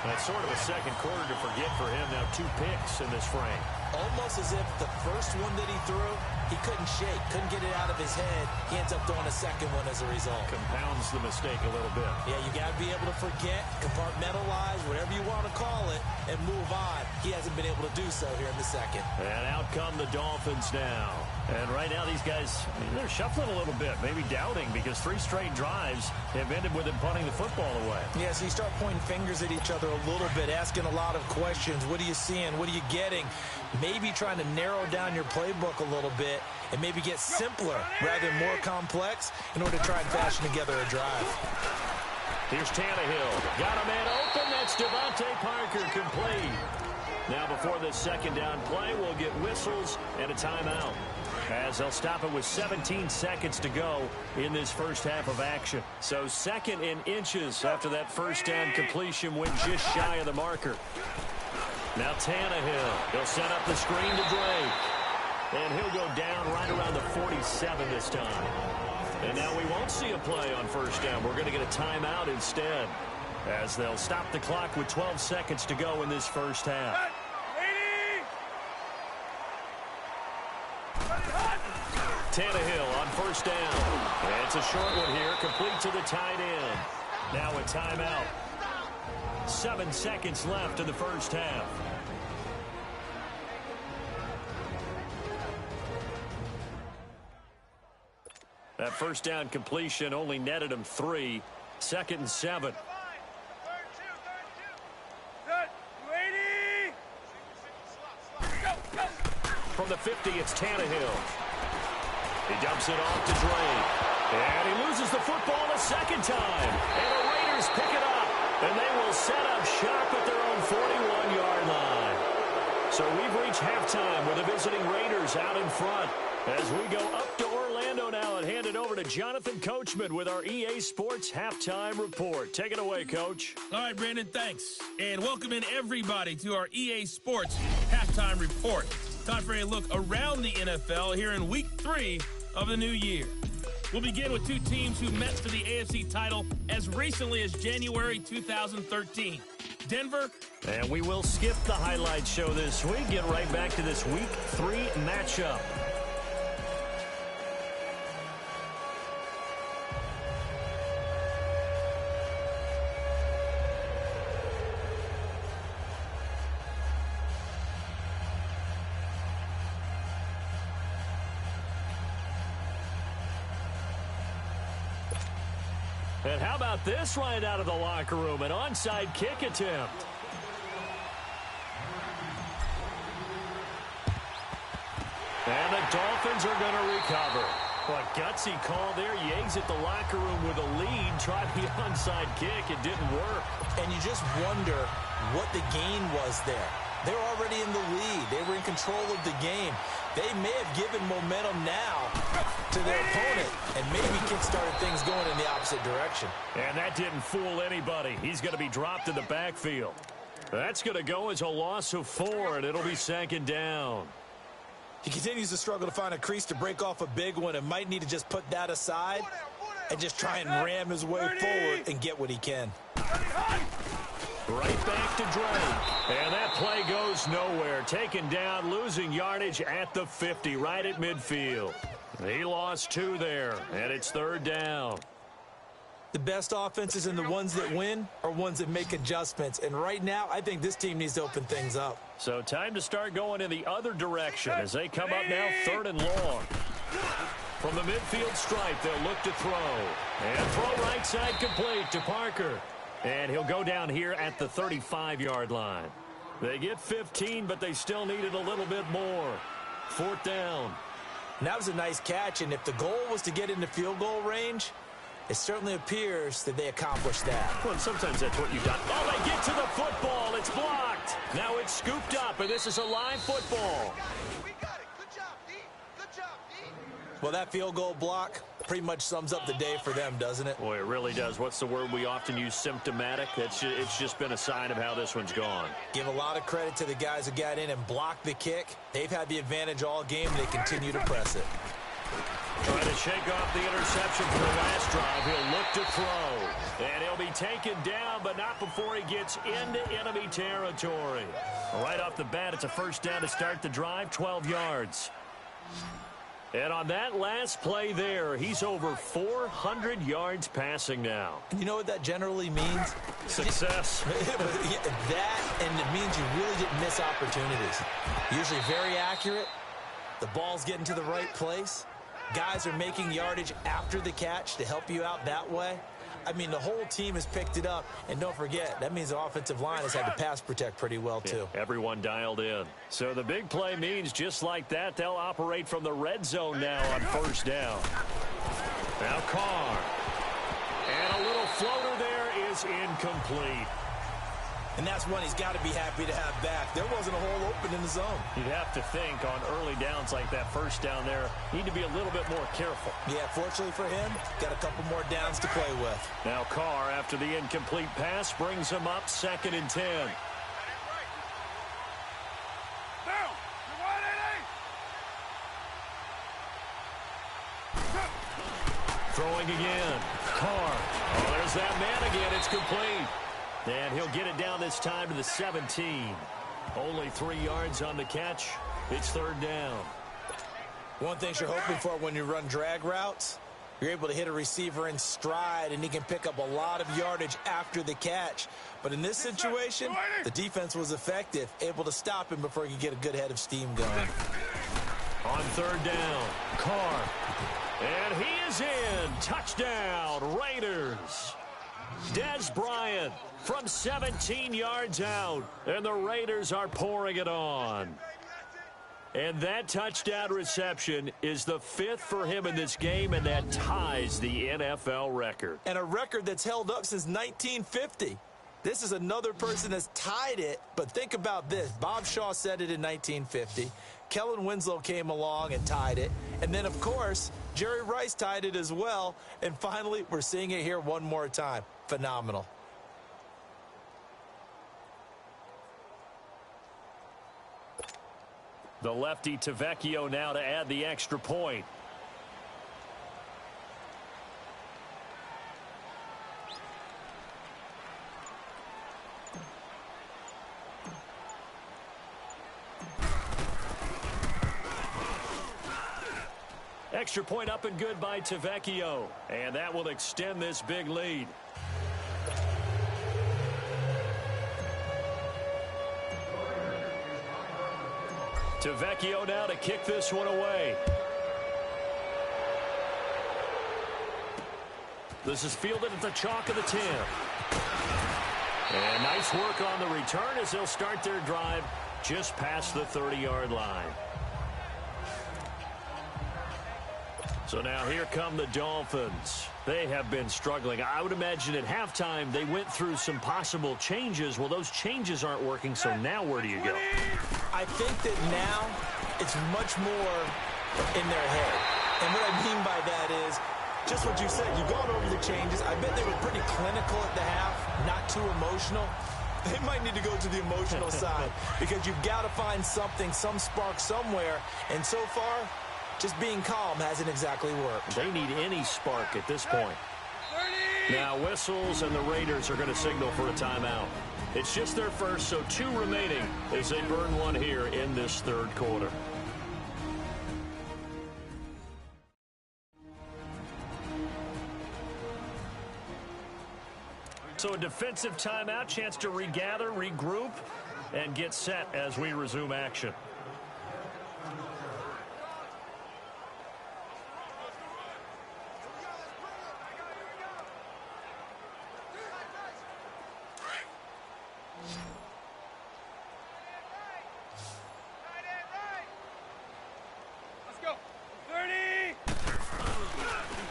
That's sort of a second quarter to forget for him. Now 2 picks in this frame. Almost as if the first one that he threw, he couldn't shake, couldn't get it out of his head. He ends up throwing a second one as a result. Compounds the mistake a little bit. Yeah, you got to be able to forget, compartmentalize, whatever you want to call it, and move on. He hasn't been able to do so here in the second. And out come the Dolphins now. And right now these guys, they're shuffling a little bit, maybe doubting, because 3 straight drives have ended with them punting the football away. Yeah, so you start pointing fingers at each other a little bit, asking a lot of questions. What are you seeing? What are you getting? Maybe trying to narrow down your playbook a little bit and maybe get simpler rather than more complex in order to try and fashion together a drive. Here's Tannehill. Got a man open. That's Devontae Parker complete. Now before this second down play, we'll get whistles and a timeout, as they'll stop it with 17 seconds to go in this first half of action. So 2nd and inches after that first down completion went just shy of the marker. Now Tannehill. He'll set up the screen to Drake. And he'll go down right around the 47 this time. And now we won't see a play on first down. We're going to get a timeout instead, as they'll stop the clock with 12 seconds to go in this first half. Tannehill on first down. And it's a short one here, complete to the tight end. Now a timeout. 7 seconds left in the first half. That first down completion only netted him 3. 2nd and 7. From the 50, it's Tannehill. He dumps it off to Drake. And he loses the football a second time. And the Raiders pick it up. And they will set up shop at their own 41-yard line. So we've reached halftime with the visiting Raiders out in front, as we go up to Orlando now and hand it over to Jonathan Coachman with our EA Sports Halftime Report. Take it away, Coach. All right, Brandon, thanks. And welcome in everybody to our EA Sports Halftime Report. Time for a look around the NFL here in Week 3 of the new year. We'll begin with 2 teams who met for the AFC title as recently as January 2013. Denver. And we will skip the highlight show this week. Get right back to this Week 3 matchup. And how about this right out of the locker room? An onside kick attempt. And the Dolphins are going to recover. What gutsy call there. Yates at the locker room with a lead. Tried the onside kick. It didn't work. And you just wonder what the gain was there. They're already in the lead. They were in control of the game. They may have given momentum now to their opponent and maybe kick-started things going in the opposite direction. And that didn't fool anybody. He's going to be dropped in the backfield. That's going to go as a loss of 4, and it'll be 2nd down. He continues to struggle to find a crease to break off a big one and might need to just put that aside and just try and ram his way forward and get what he can. Right back to Drake. And that play goes nowhere. Taken down, losing yardage at the 50, right at midfield. He lost 2 there, and it's 3rd down. The best offenses and the ones that win are ones that make adjustments. And right now, I think this team needs to open things up. So time to start going in the other direction as they come up now 3rd and long. From the midfield stripe, they'll look to throw. And throw right side complete to Parker. And he'll go down here at the 35-yard line. They get 15, but they still needed a little bit more. 4th down. And that was a nice catch, and if the goal was to get into field goal range, it certainly appears that they accomplished that. Well, sometimes that's what you've done. Oh, they get to the football. It's blocked. Now it's scooped up, and this is a live football. We got it. Good job, D. Good job, D. Well, that field goal block pretty much sums up the day for them, doesn't it? Boy, it really does. What's the word we often use? Symptomatic. It's just been a sign of how this one's gone. Give a lot of credit to the guys who got in and blocked the kick. They've had the advantage all game. They continue to press it. Trying to shake off the interception from the last drive. He'll look to throw. And he'll be taken down, but not before he gets into enemy territory. Right off the bat, it's a 1st down to start the drive, 12 yards. And on that last play there, he's over 400 yards passing now. You know what that generally means? Success. That, and it means you really didn't miss opportunities. Usually very accurate. The ball's getting to the right place. Guys are making yardage after the catch to help you out that way. I mean, the whole team has picked it up. And don't forget, that means the offensive line has had to pass protect pretty well, too. Yeah, everyone dialed in. So the big play means just like that, they'll operate from the red zone now on 1st down. Now Carr. And a little floater there is incomplete. And that's one he's got to be happy to have back. There wasn't a hole open in the zone. You'd have to think on early downs like that 1st down there, need to be a little bit more careful. Yeah, fortunately for him, got a couple more downs to play with. Now Carr, after the incomplete pass, brings him up 2nd and 10. Throwing again. Carr. Oh, there's that man again. It's complete. And he'll get it down this time to the 17. Only 3 yards on the catch. It's 3rd down. One thing you're hoping for when you run drag routes, you're able to hit a receiver in stride, and he can pick up a lot of yardage after the catch. But in this situation, the defense was effective, able to stop him before he could get a good head of steam going. On 3rd down, Carr. And he is in. Touchdown, Raiders. Dez Bryant from 17 yards out, and the Raiders are pouring it on. And that touchdown reception is the 5th for him in this game, and that ties the NFL record. And a record that's held up since 1950. This is another person that's tied it, but think about this. Bob Shaw said it in 1950. Kellen Winslow came along and tied it. And then, of course, Jerry Rice tied it as well. And finally, we're seeing it here one more time. Phenomenal. The lefty Tavecchio now to add the extra point. Extra point up and good by Tavecchio. And that will extend this big lead. Tavecchio now to kick this one away. This is fielded at the chalk of the 10. And nice work on the return as they'll start their drive just past the 30-yard line. So now here come the Dolphins. They have been struggling. I would imagine at halftime they went through some possible changes. Well, those changes aren't working, so now where do you go? I think that now it's much more in their head. And what I mean by that is just what you said. You've gone over the changes. I bet they were pretty clinical at the half, not too emotional. They might need to go to the emotional side because you've got to find something, some spark somewhere. And so far, just being calm hasn't exactly worked. They need any spark at this point. Now whistles, and the Raiders are going to signal for a timeout. It's just their first, so 2 remaining as they burn one here in this third quarter. So a defensive timeout, chance to regather, regroup, and get set as we resume action.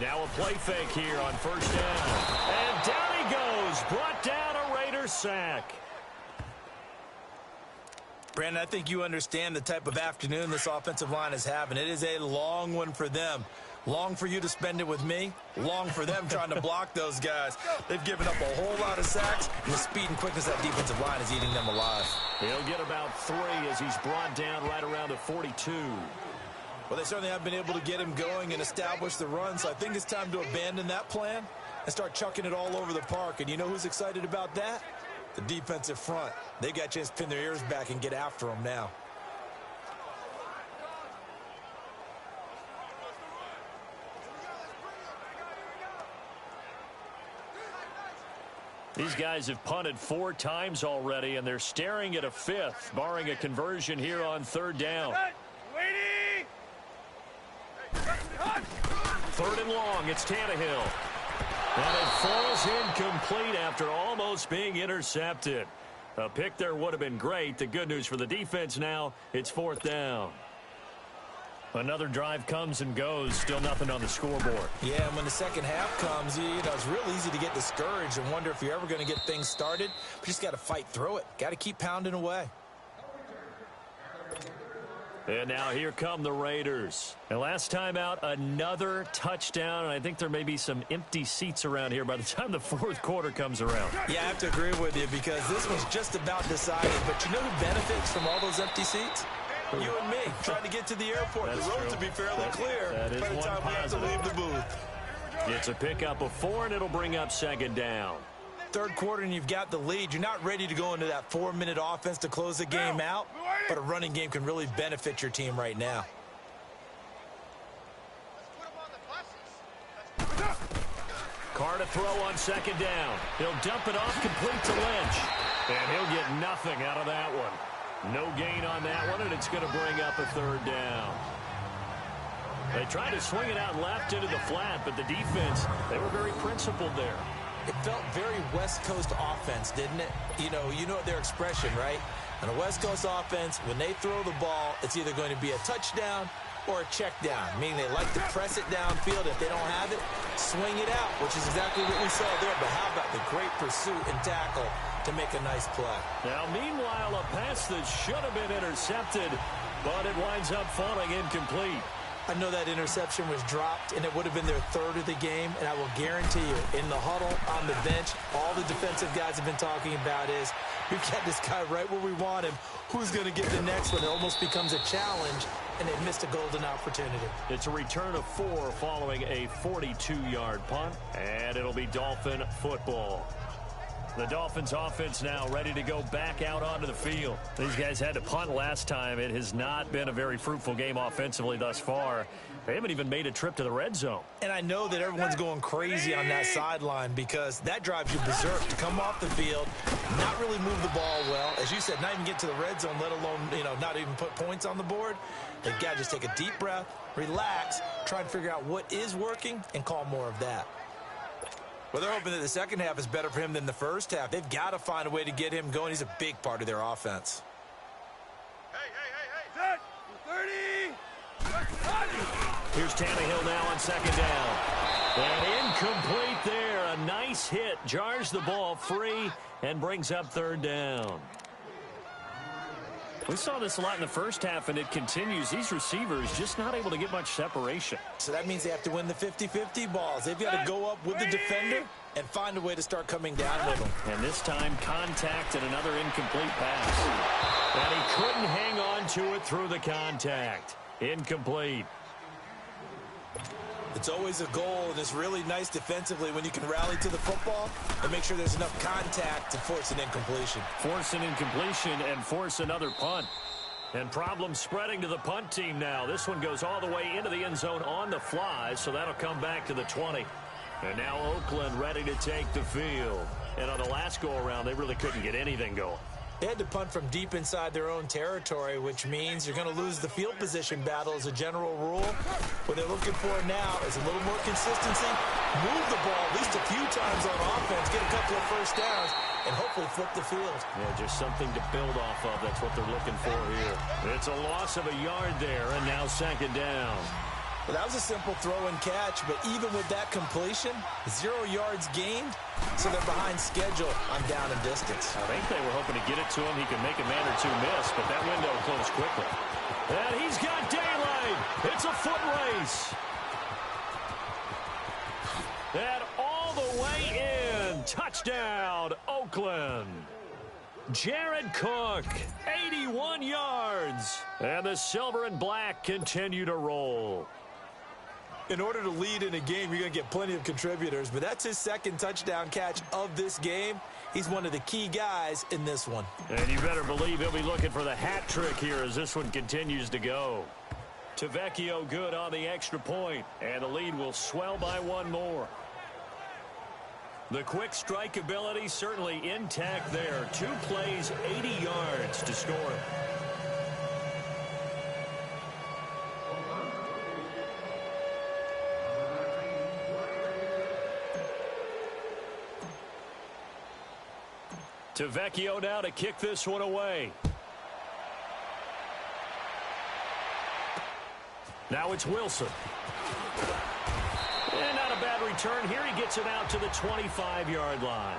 Now a play fake here on first down. And down he goes. Brought down a Raider sack. Brandon, I think you understand the type of afternoon this offensive line is having. It is a long one for them. Long for you to spend it with me. Long for them trying to block those guys. They've given up a whole lot of sacks, and the speed and quickness of that defensive line is eating them alive. He'll get about 3 as he's brought down right around the 42. Well, they certainly have been able to get him going and establish the run, so I think it's time to abandon that plan and start chucking it all over the park. And you know who's excited about that? The defensive front. They got a chance to pin their ears back and get after him now. These guys have punted 4 times already, and they're staring at a 5th, barring a conversion here on third down. Third and long, it's Tannehill. And it falls incomplete after almost being intercepted. A pick there would have been great. The good news for the defense now, it's 4th down. Another drive comes and goes, still nothing on the scoreboard. Yeah, and when the second half comes, it's real easy to get discouraged and wonder if you're ever going to get things started. But you just got to fight through it. Got to keep pounding away. And now here come the Raiders. And last time out, another touchdown. And I think there may be some empty seats around here by the time the 4th quarter comes around. Yeah, I have to agree with you because this one's just about decided. But you know who benefits from all those empty seats? You and me, trying to get to the airport. That's the road true. to be fairly clear by the time we have to leave the booth. It's a pickup of 4, and it'll bring up 2nd down. Third quarter and you've got the lead. You're not ready to go into that 4-minute offense to close the game out, but a running game can really benefit your team right now. Carr to throw on 2nd down. He'll dump it off complete to Lynch. And he'll get nothing out of that one. No gain on that one, and it's going to bring up a 3rd down. They tried to swing it out left into the flat, but the defense, they were very principled there. It felt very West Coast offense, didn't it? You know their expression, right? On a West Coast offense, when they throw the ball, it's either going to be a touchdown or a check down, meaning they like to press it downfield. If they don't have it, swing it out, which is exactly what we saw there. But how about the great pursuit and tackle to make a nice play? Now, meanwhile, a pass that should have been intercepted, but it winds up falling incomplete. I know that interception was dropped, and it would have been their 3rd of the game, and I will guarantee you, in the huddle, on the bench, all the defensive guys have been talking about is, we've got this guy right where we want him. Who's going to get the next one? It almost becomes a challenge, and they missed a golden opportunity. It's a return of 4 following a 42-yard punt, and it'll be Dolphin football. The Dolphins offense now ready to go back out onto the field. These guys had to punt last time. It has not been a very fruitful game offensively thus far. They haven't even made a trip to the red zone. And I know that everyone's going crazy on that sideline because that drives you berserk to come off the field, not really move the ball well. As you said, not even get to the red zone, let alone, not even put points on the board. They've got to just take a deep breath, relax, try and figure out what is working, and call more of that. Well, they're hoping that the second half is better for him than the first half. They've got to find a way to get him going. He's a big part of their offense. Hey. 30. Here's Tannehill now on 2nd down. And incomplete there. A nice hit. Jars the ball free and brings up 3rd down. We saw this a lot in the first half, and it continues. These receivers just not able to get much separation. So that means they have to win the 50-50 balls. They've got to go up with the defender and find a way to start coming down with them. And this time, contact and another incomplete pass. And he couldn't hang on to it through the contact. Incomplete. It's always a goal, and it's really nice defensively when you can rally to the football and make sure there's enough contact to force an incompletion. Force an incompletion and force another punt. And problems spreading to the punt team now. This one goes all the way into the end zone on the fly, so that'll come back to the 20. And now Oakland ready to take the field. And on the last go-around, they really couldn't get anything going. They had to punt from deep inside their own territory, which means you're going to lose the field position battle as a general rule. What they're looking for now is a little more consistency, move the ball at least a few times on offense, get a couple of first downs, and hopefully flip the field. Yeah, just something to build off of. That's what they're looking for here. It's a loss of a yard there, and now second down. Well, that was a simple throw and catch, but even with that completion, 0 yards gained, so they're behind schedule on down and distance. I think they were hoping to get it to him. He could make a man or two miss, but that window closed quickly. And he's got daylight. It's a foot race. And all the way in. Touchdown, Oakland. Jared Cook, 81 yards. And the silver and black continue to roll. In order to lead in a game, you're going to get plenty of contributors, but that's his second touchdown catch of this game. He's one of the key guys in this one. And you better believe he'll be looking for the hat trick here as this one continues to go. Tavecchio good on the extra point, and the lead will swell by one more. The quick strike ability certainly intact there. 2 plays, 80 yards to score. Tavecchio now to kick this one away. Now it's Wilson. And not a bad return here. He gets it out to the 25-yard line.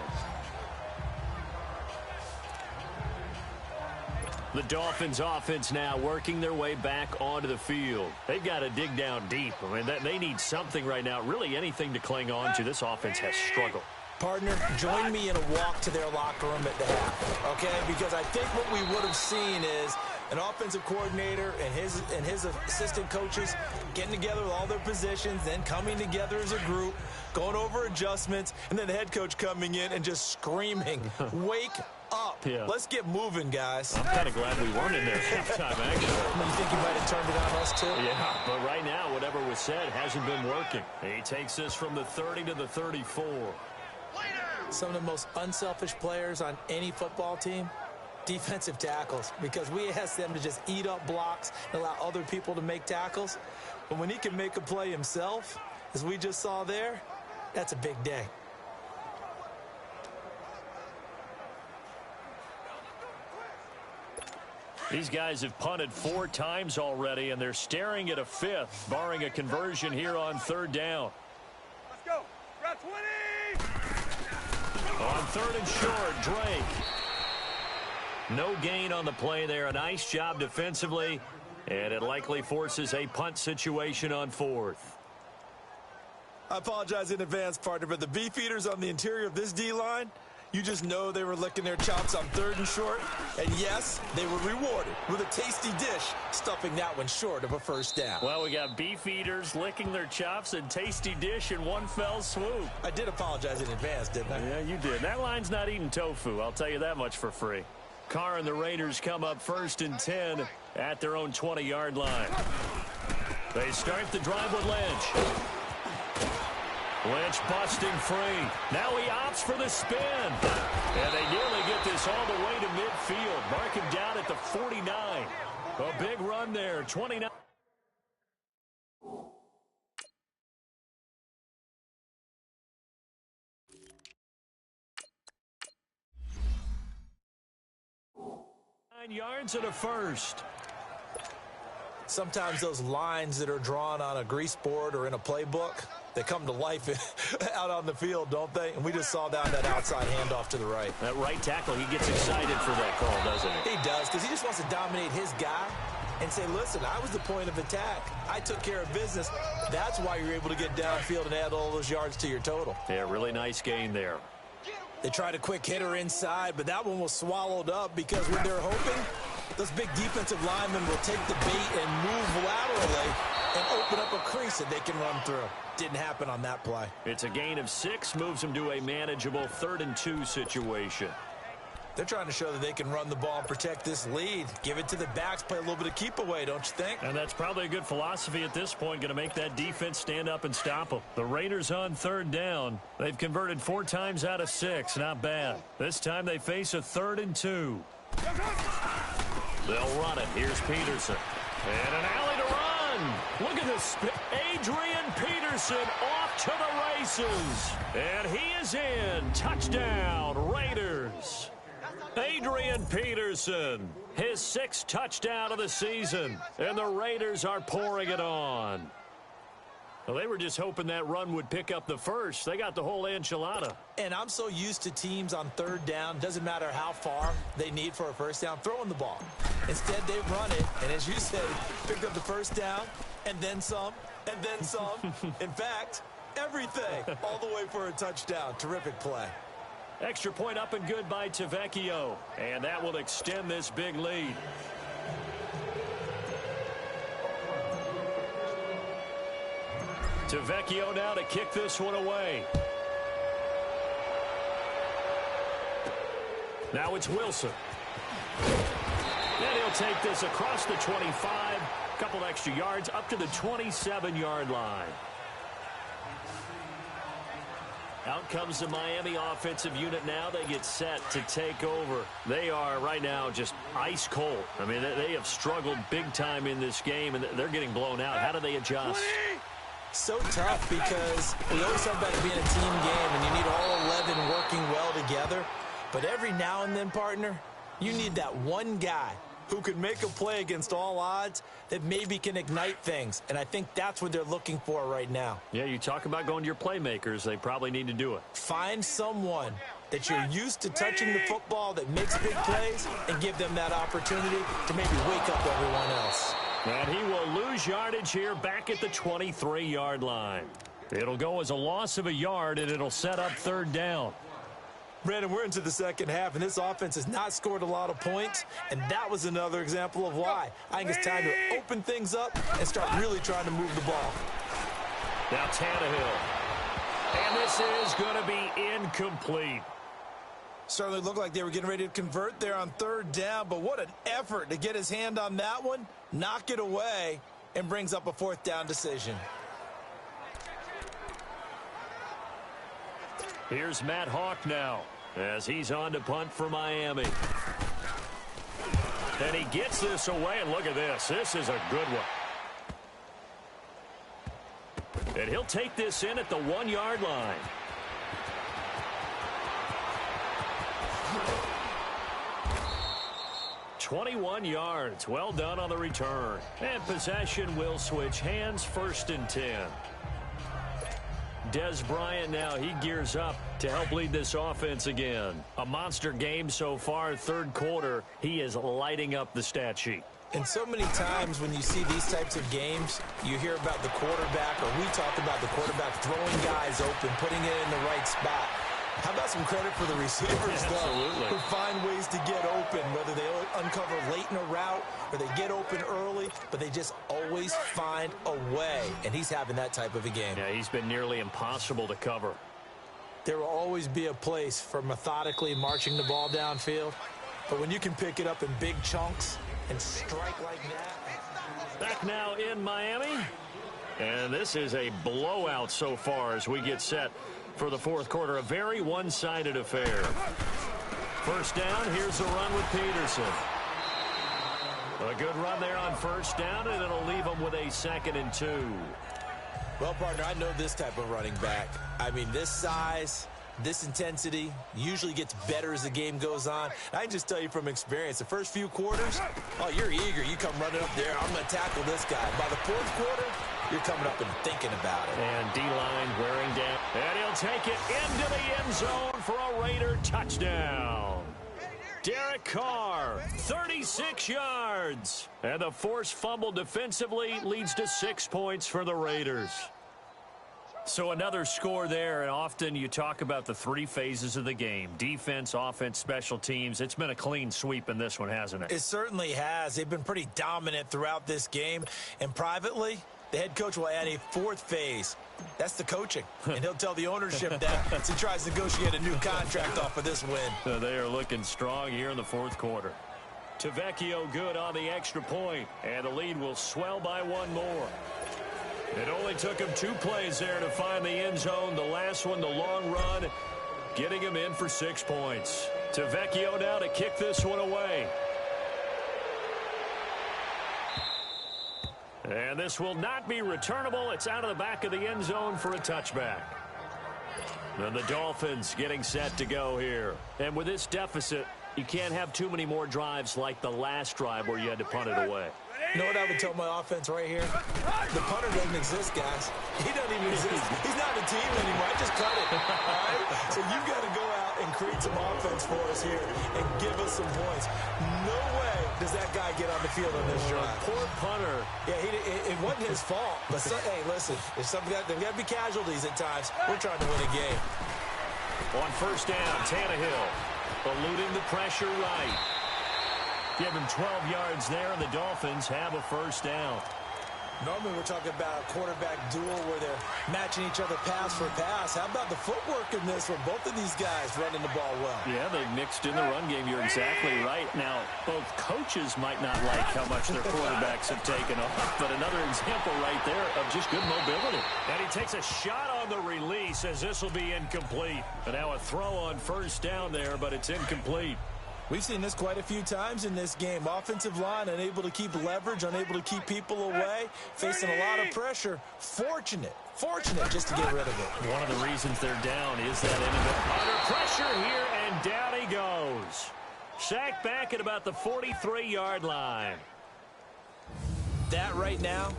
The Dolphins offense now working their way back onto the field. They've got to dig down deep. I mean, they need something right now, really anything to cling on to. This offense has struggled. Partner, join me in a walk to their locker room at the half, okay? Because I think what we would have seen is an offensive coordinator and his assistant coaches getting together with all their positions, then coming together as a group, going over adjustments, and then the head coach coming in and just screaming, wake up. Yeah. Let's get moving, guys. I'm kind of glad we weren't in there halftime, actually. You think you might have turned it on us, too? Yeah, but right now, whatever was said hasn't been working. He takes this from the 30 to the 34. Some of the most unselfish players on any football team, defensive tackles, because we ask them to just eat up blocks and allow other people to make tackles. But when he can make a play himself, as we just saw there, that's a big day. These guys have punted 4 times already, and they're staring at a 5th, barring a conversion here on 3rd down. Let's go. Route 20. On 3rd and short, Drake. No gain on the play there. A nice job defensively, and it likely forces a punt situation on 4th. I apologize in advance, partner, but the beefeaters on the interior of this D-line, you just know they were licking their chops on 3rd and short. And yes, they were rewarded with a tasty dish, stuffing that one short of a first down. Well, we got beef eaters licking their chops and tasty dish in one fell swoop. I did apologize in advance, didn't I? Yeah, you did. That line's not eating tofu, I'll tell you that much for free. Carr and the Raiders come up 1st and 10 at their own 20-yard line. They start the drive with Lynch. Lynch busting free. Now he opts for the spin. And they nearly get this all the way to midfield. Mark him down at the 49. A big run there. 29. Yards and a first. Sometimes those lines that are drawn on a grease board or in a playbook, they come to life out on the field, don't they? And we just saw that outside handoff to the right. That right tackle, he gets excited for that call, doesn't he? He does, because he just wants to dominate his guy and say, listen, I was the point of attack. I took care of business. That's why you're able to get downfield and add all those yards to your total. Yeah, really nice gain there. They tried a quick hitter inside, but that one was swallowed up because when they're hoping, those big defensive linemen will take the bait and move laterally and open up a crease. boundary so they can run through. Didn't happen on that play. It's a gain of 6, moves them to a manageable 3rd and 2 situation. They're trying to show that they can run the ball and protect this lead. Give it to the backs, play a little bit of keep away, don't you think? And that's probably a good philosophy at this point, going to make that defense stand up and stop them. The Raiders on 3rd down. They've converted 4 times out of 6. Not bad. This time they face a 3rd and 2. They'll run it. Here's Peterson. And an alley to run. Look at this. Adrian Peterson off to the races. And he is in. Touchdown, Raiders. Adrian Peterson, his 6th touchdown of the season, and the Raiders are pouring it on. Well, they were just hoping that run would pick up the first. They got the whole enchilada. And I'm so used to teams on 3rd down, doesn't matter how far they need for a first down, throwing the ball. Instead, they run it, and as you said, picked up the first down, and then some, and then some. In fact, everything, all the way for a touchdown. Terrific play. Extra point up and good by Tavecchio. And that will extend this big lead. Tavecchio now to kick this one away. Now it's Wilson. And he'll take this across the 25. Couple extra yards up to the 27-yard line. Out comes the Miami offensive unit now. They get set to take over. They are right now just ice cold. I mean, they have struggled big time in this game, and they're getting blown out. How do they adjust? So tough because we always talk about it being a team game, and you need all 11 working well together. But every now and then, partner, you need that one guy who can make a play against all odds that maybe can ignite things. And I think that's what they're looking for right now. Yeah, you talk about going to your playmakers. They probably need to do it. Find someone that you're used to touching the football that makes big plays and give them that opportunity to maybe wake up everyone else. And he will lose yardage here back at the 23-yard line. It'll go as a loss of a yard, and it'll set up 3rd down. Brandon, we're into the second half, and this offense has not scored a lot of points, and that was another example of why. I think it's time to open things up and start really trying to move the ball. Now Tannehill. And this is going to be incomplete. Certainly looked like they were getting ready to convert there on 3rd down, but what an effort to get his hand on that one, knock it away, and brings up a 4th down decision. Here's Matt Hawk now as he's on to punt for Miami. And he gets this away, and look at this. This is a good one. And he'll take this in at the 1-yard line. "21 yards. Well done on the return. And possession will switch hands, 1st and 10. Des Bryant now, he gears up to help lead this offense again. A monster game so far, 3rd quarter. He is lighting up the stat sheet. And so many times when you see these types of games, you hear about the quarterback, or we talk about the quarterback throwing guys open, putting it in the right spot. How about some credit for the receivers, though, who find ways to get open, whether they uncover late in a route or they get open early, but they just always find a way, and he's having that type of a game. Yeah, he's been nearly impossible to cover. There will always be a place for methodically marching the ball downfield, but when you can pick it up in big chunks and strike like that. Back now in Miami, and this is a blowout so far as we get set for the 4th quarter. A very one-sided affair. 1st down, here's the run with Peterson. A good run there on 1st down, and it'll leave them with a 2nd and 2. Well, partner, I know this type of running back. I mean, this size, this intensity usually gets better as the game goes on. I can just tell you from experience, the first few quarters, oh, you're eager. You come running up there, I'm going to tackle this guy. By the 4th quarter, you're coming up and thinking about it. And D-line wearing down. And he'll take it into the end zone for a Raider touchdown. Derek Carr, 36 yards. And the forced fumble defensively leads to 6 points for the Raiders. So another score there, and often you talk about the 3 phases of the game. Defense, offense, special teams. It's been a clean sweep in this one, hasn't it? It certainly has. They've been pretty dominant throughout this game. And privately, The head coach will add a fourth phase. That's the coaching. And he'll tell the ownership that as he tries to negotiate a new contract off of this win. They are looking strong here in the fourth quarter. Tavecchio good on the extra point, and the lead will swell by one more. It only took him 2 plays there to find the end zone. The last one, the long run, getting him in for 6 points. Tavecchio now to kick this one away. And this will not be returnable. It's out of the back of the end zone for a touchback. And the Dolphins getting set to go here. And with this deficit, you can't have too many more drives like the last drive where you had to punt it away. You know what I would tell my offense right here? The punter doesn't exist, guys. He doesn't even exist. He's not a team anymore. I just cut it. All right? So you've got to go out and create some offense for us here and give us some points. No way does that guy get on the field on this drive. Poor punter. Yeah, it wasn't his fault. But, hey, listen, there's got to be casualties at times. We're trying to win a game. On first down, Tannehill eluding the pressure right. Give him 12 yards there, and the Dolphins have a first down. Normally we're talking about a quarterback duel where they're matching each other pass for pass. How about the footwork in this one? Both of these guys running the ball well. Yeah, they mixed in the run game. You're exactly right. Now, both coaches might not like how much their quarterbacks have taken off, but another example right there of just good mobility. And he takes a shot on the release as this will be incomplete. And now a throw on first down there, but it's incomplete. We've seen this quite a few times in this game. Offensive line unable to keep leverage, unable to keep people away, facing a lot of pressure. Fortunate just to get rid of it. One of the reasons they're down is that under pressure here, and down he goes. Sacked back at about the 43-yard line. That right now,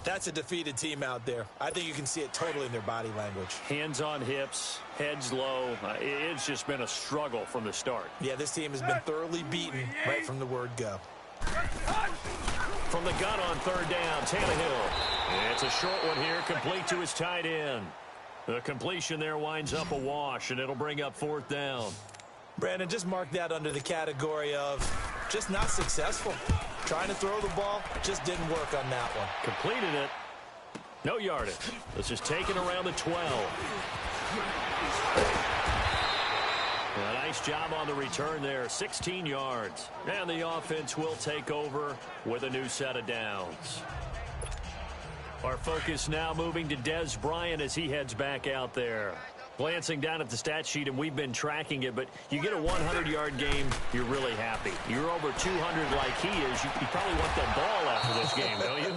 that's a defeated team out there. I think you can see it totally in their body language. Hands on hips, heads low. It's just been a struggle from the start. Yeah, this team has been thoroughly beaten right from the word go. From the gun on third down, Tannehill. It's a short one here, complete to his tight end. The completion there winds up a wash, and it'll bring up fourth down. Brandon, just mark that under the category of just not successful. Trying to throw the ball, just didn't work on that one. Completed it. No yardage. This is taken around the 12. A nice job on the return there. 16 yards. And the offense will take over with a new set of downs. Our focus now moving to Dez Bryant as he heads back out there. Glancing down at the stat sheet, and we've been tracking it, but you get a 100-yard game, you're really happy. You're over 200 like he is. You probably want that ball after this game, don't you?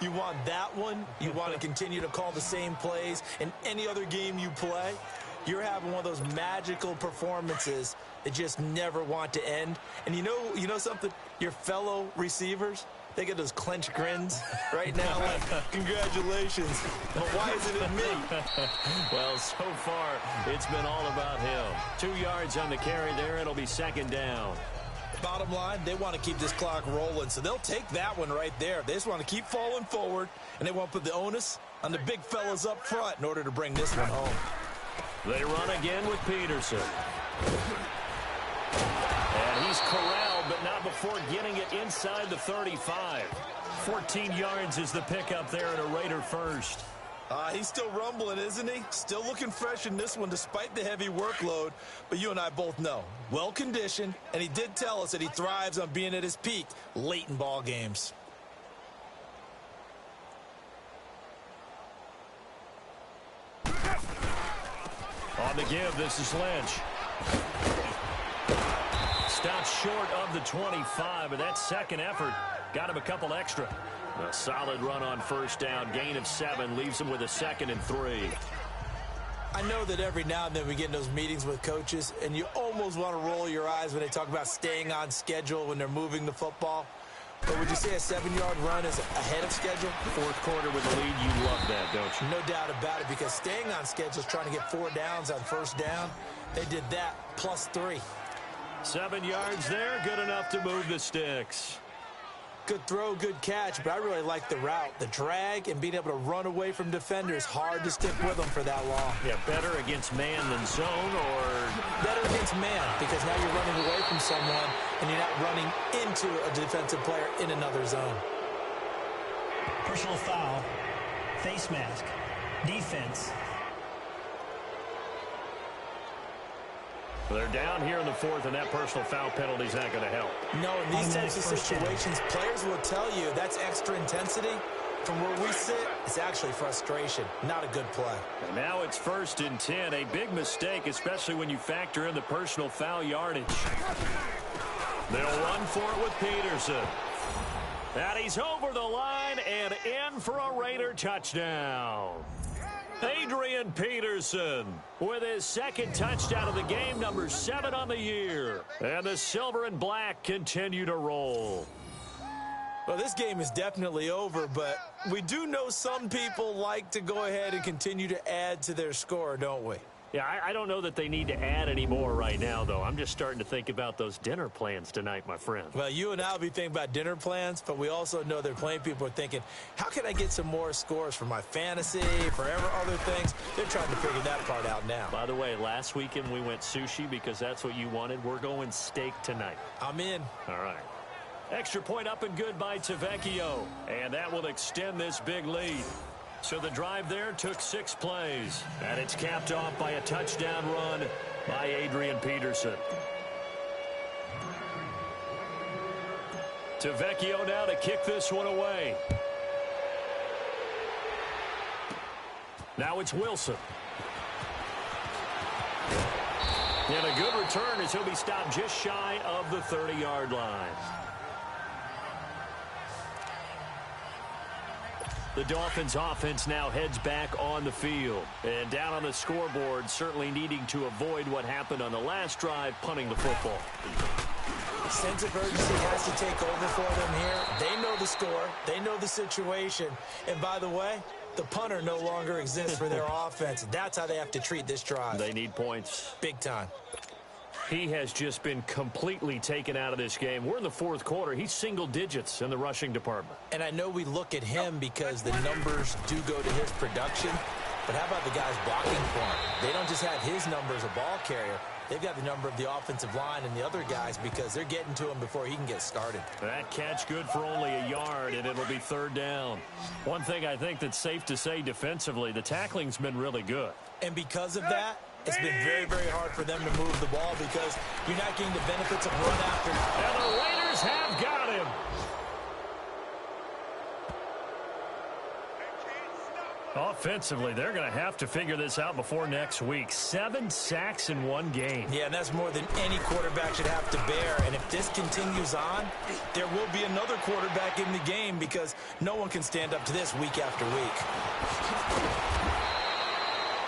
You want that one. You want to continue to call the same plays in any other game you play. You're having one of those magical performances that just never want to end. And you know something? Your fellow receivers, they get those clenched grins right now. Like, congratulations. Well, why isn't it me? Well, so far, it's been all about him. 2 yards on the carry there. It'll be second down. Bottom line, they want to keep this clock rolling, so they'll take that one right there. They just want to keep falling forward, and they want to put the onus on the big fellas up front in order to bring this one home. They run again with Peterson. And he's corralled, but not before getting it inside the 35. 14 yards is the pickup there and a Raider first. He's still rumbling, isn't he? Still looking fresh in this one despite the heavy workload. But you and I both know, well-conditioned, and he did tell us that he thrives on being at his peak late in ball games. On the give, this is Lynch. Stops short of the 25, but that second effort got him a couple extra. A solid run on first down, gain of 7, leaves him with a 2nd and 3. I know that every now and then we get in those meetings with coaches, and you almost want to roll your eyes when they talk about staying on schedule when they're moving the football. But would you say a 7-yard run is ahead of schedule? Fourth quarter with the lead, you love that, don't you? No doubt about it, because staying on schedule is trying to get 4 downs on first down. They did that, plus 3. 7 yards there, good enough to move the sticks. Good throw, good catch, but I really like the route. The drag and being able to run away from defenders, hard to stick with them for that long. Yeah, better against man than zone, or? Better against man, because now you're running away from someone and you're not running into a defensive player in another zone. Personal foul. Face mask. Defense. They're down here in the fourth, and that personal foul penalty is not going to help. No, in these types of situations, players will tell you that's extra intensity. From where we sit, it's actually frustration, not a good play. And now it's 1st and 10, a big mistake, especially when you factor in the personal foul yardage. They'll run for it with Peterson. And he's over the line and in for a Raider touchdown. Adrian Peterson with his 2nd touchdown of the game, number 7 on the year. And the silver and black continue to roll. Well, this game is definitely over, but we do know some people like to go ahead and continue to add to their score, don't we? Yeah, I don't know that they need to add any more right now, though. I'm just starting to think about those dinner plans tonight, my friend. Well, you and I will be thinking about dinner plans, but we also know they're playing people are thinking, how can I get some more scores for my fantasy, for other things? They're trying to figure that part out now. By the way, last weekend we went sushi because that's what you wanted. We're going steak tonight. I'm in. All right. Extra point up and good by Tavecchio. And that will extend this big lead. So the drive there took 6 plays. And it's capped off by a touchdown run by Adrian Peterson. Tavecchio now to kick this one away. Now it's Wilson. And a good return as he'll be stopped just shy of the 30-yard line. The Dolphins offense now heads back on the field. And down on the scoreboard, certainly needing to avoid what happened on the last drive, punting the football. Sense of urgency has to take over for them here. They know the score. They know the situation. And by the way, the punter no longer exists for their offense. That's how they have to treat this drive. They need points. Big time. He has just been completely taken out of this game. We're in the 4th quarter. He's single digits in the rushing department. And I know we look at him because the numbers do go to his production, but how about the guys blocking for him? They don't just have his number as a ball carrier. They've got the number of the offensive line and the other guys because they're getting to him before he can get started. That catch good for only a yard, and it'll be 3rd down. One thing I think that's safe to say defensively, the tackling's been really good. And because of that, it's been very, very hard for them to move the ball because you're not getting the benefits of run after. And the Raiders have got him. Offensively, they're going to have to figure this out before next week. 7 sacks in one game. Yeah, and that's more than any quarterback should have to bear. And if this continues on, there will be another quarterback in the game because no one can stand up to this week after week.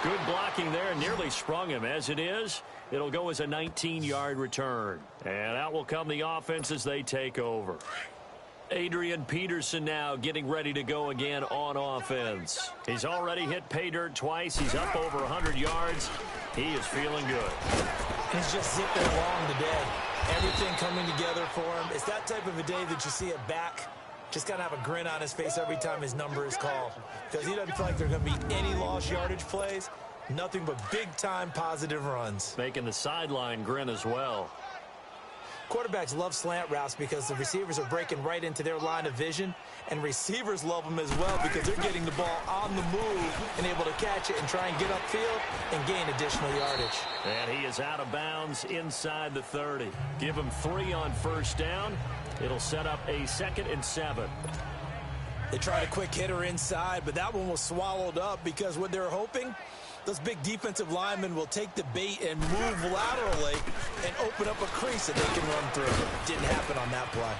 Good blocking there, nearly sprung him. As it is, it'll go as a 19-yard return. And out will come the offense as they take over. Adrian Peterson now getting ready to go again on offense. He's already hit pay dirt twice. He's up over 100 yards. He is feeling good. He's just zipping along today. Everything coming together for him. It's that type of a day that you see a back just got to have a grin on his face every time his number is called. Because he doesn't feel like there are going to be any lost yardage plays. Nothing but big-time positive runs. Making the sideline grin as well. Quarterbacks love slant routes because the receivers are breaking right into their line of vision. And receivers love them as well because they're getting the ball on the move and able to catch it and try and get upfield and gain additional yardage. And he is out of bounds inside the 30. Give him 3 on 1st down. It'll set up a 2nd and 7. They tried a quick hitter inside, but that one was swallowed up because what they're hoping, those big defensive linemen will take the bait and move laterally and open up a crease that they can run through. Didn't happen on that play.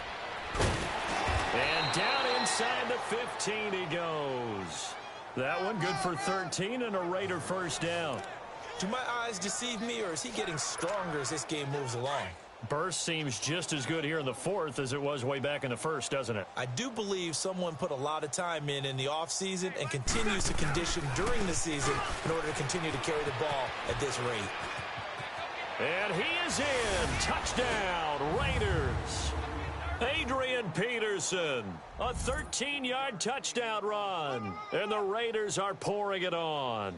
And down inside the 15 he goes. That one good for 13 and a Raider 1st down. Do my eyes deceive me, or is he getting stronger as this game moves along? Burst seems just as good here in the 4th as it was way back in the 1st, doesn't it? I do believe someone put a lot of time in the offseason and continues to condition during the season in order to continue to carry the ball at this rate. And he is in. Touchdown, Raiders. Adrian Peterson, a 13-yard touchdown run. And the Raiders are pouring it on.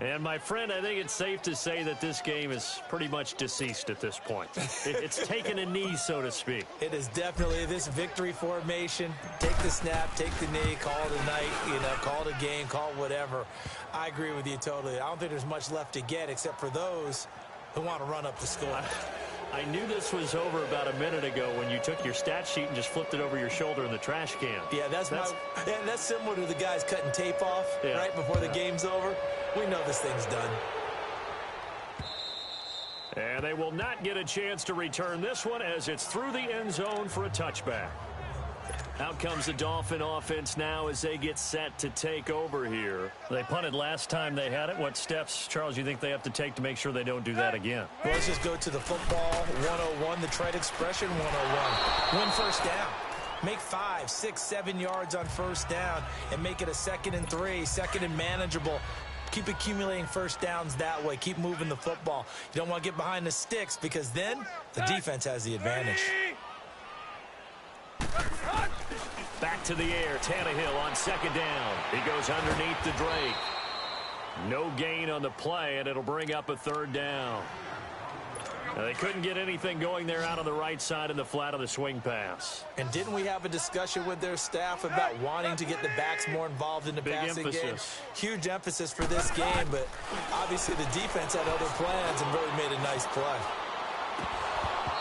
And, my friend, I think it's safe to say that this game is pretty much deceased at this point. It's taken a knee, so to speak. It is definitely this victory formation. Take the snap, take the knee, call it a night, call it a game, call it whatever. I agree with you totally. I don't think there's much left to get except for those who want to run up the score. I knew this was over about a minute ago when you took your stat sheet and just flipped it over your shoulder in the trash can. Yeah, that's similar to the guys cutting tape off right before the game's over. We know this thing's done. And they will not get a chance to return this one as it's through the end zone for a touchback. Out comes the Dolphin offense now as they get set to take over here. They punted last time they had it. What steps, Charles, you think they have to take to make sure they don't do that again? Well, let's just go to the football 101, the trite expression 101. Win first down. Make 5, 6, 7 yards on first down and make it a 2nd and 3, 2nd and manageable. Keep accumulating first downs that way. Keep moving the football. You don't want to get behind the sticks because then the defense has the advantage. Back to the air. Tannehill on 2nd down. He goes underneath the Drake. No gain on the play, and it'll bring up a 3rd down. Now, they couldn't get anything going there out on the right side in the flat of the swing pass. And didn't we have a discussion with their staff about wanting to get the backs more involved in the passing game? Huge emphasis for this game, but obviously the defense had other plans and really made a nice play.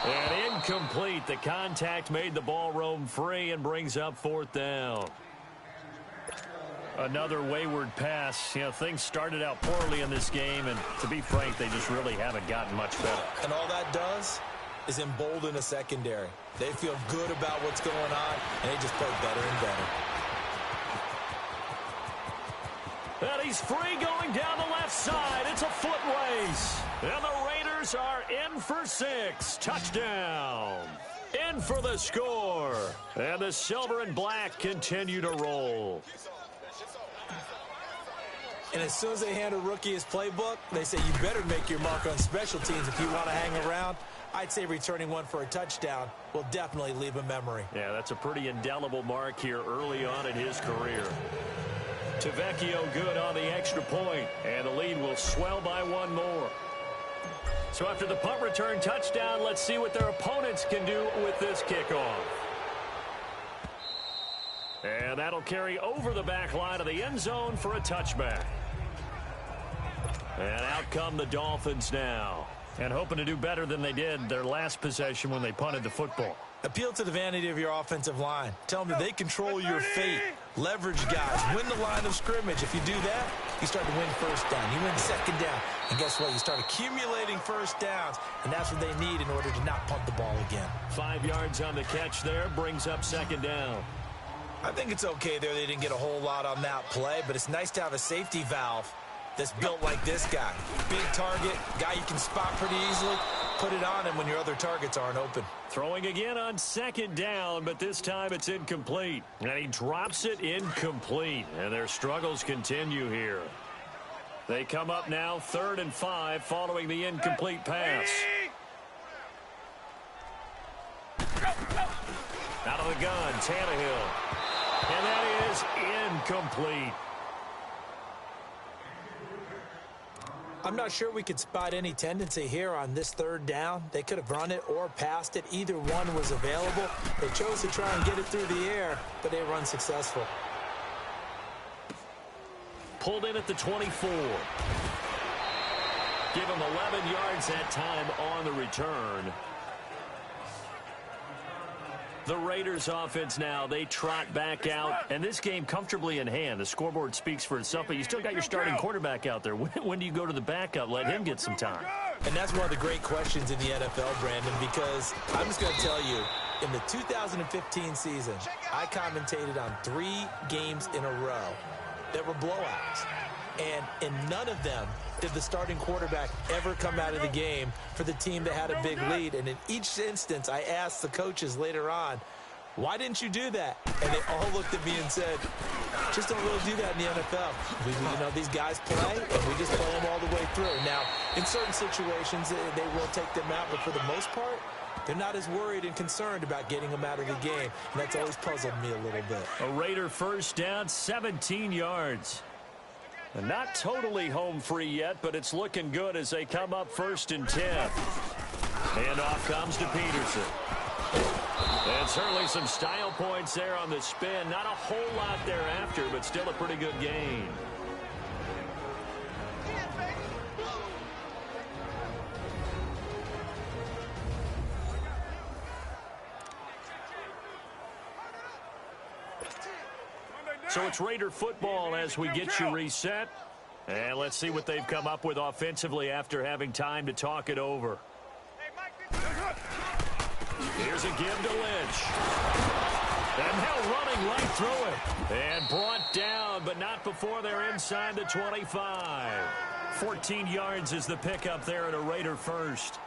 And incomplete. The contact made the ball roam free and brings up 4th down. Another wayward pass. Things started out poorly in this game, and to be frank, they just really haven't gotten much better. And all that does is embolden a secondary. They feel good about what's going on, and they just play better and better. And he's free going down the left side. It's a foot race. And the Raiders are in for 6. Touchdown. In for the score. And the silver and black continue to roll. And as soon as they hand a rookie his playbook, they say you better make your mark on special teams if you want to hang around. I'd say returning one for a touchdown will definitely leave a memory. Yeah, that's a pretty indelible mark here early on in his career. Tavecchio good on the extra point, and the lead will swell by 1 more. So after the punt return touchdown, let's see what their opponents can do with this kickoff. And that'll carry over the back line of the end zone for a touchback. And out come the Dolphins now. And hoping to do better than they did their last possession when they punted the football. Appeal to the vanity of your offensive line. Tell them that they control your fate. Leverage guys. Win the line of scrimmage. If you do that, you start to win first down. You win 2nd down. And guess what? You start accumulating first downs. And that's what they need in order to not punt the ball again. 5 yards on the catch there. Brings up 2nd down. I think it's okay there. They didn't get a whole lot on that play. But it's nice to have a safety valve that's built like this guy. Big target, guy you can spot pretty easily. Put it on him when your other targets aren't open. Throwing again on 2nd down, but this time it's incomplete. And he drops it incomplete. And their struggles continue here. They come up now 3rd and 5 following the incomplete pass. Out of the gun, Tannehill. And that is incomplete. I'm not sure we could spot any tendency here on this 3rd down. They could have run it or passed it. Either one was available. They chose to try and get it through the air, but they were unsuccessful. Pulled in at the 24. Give him 11 yards that time on the return. The Raiders offense now, they trot back out, and this game comfortably in hand. The scoreboard speaks for itself, but you still got your starting quarterback out there. When do you go to the backup? Let him get some time. And that's one of the great questions in the NFL, Brandon, because I'm just going to tell you, in the 2015 season, I commentated on 3 games in a row that were blowouts. And in none of them did the starting quarterback ever come out of the game for the team that had a big lead. And in each instance, I asked the coaches later on, why didn't you do that? And they all looked at me and said, just don't really do that in the NFL. These guys play, and we just play them all the way through. Now, in certain situations, they will take them out, but for the most part, they're not as worried and concerned about getting them out of the game. And that's always puzzled me a little bit. A Raider first down, 17 yards. And not totally home free yet, but it's looking good as they come up 1st and 10. Handoff comes to Peterson. And certainly some style points there on the spin. Not a whole lot thereafter, but still a pretty good gain. So it's Raider football as we get you reset. And let's see what they've come up with offensively after having time to talk it over. Here's a give to Lynch. And now running right through it. And brought down, but not before they're inside the 25. 14 yards is the pickup there at a Raider first.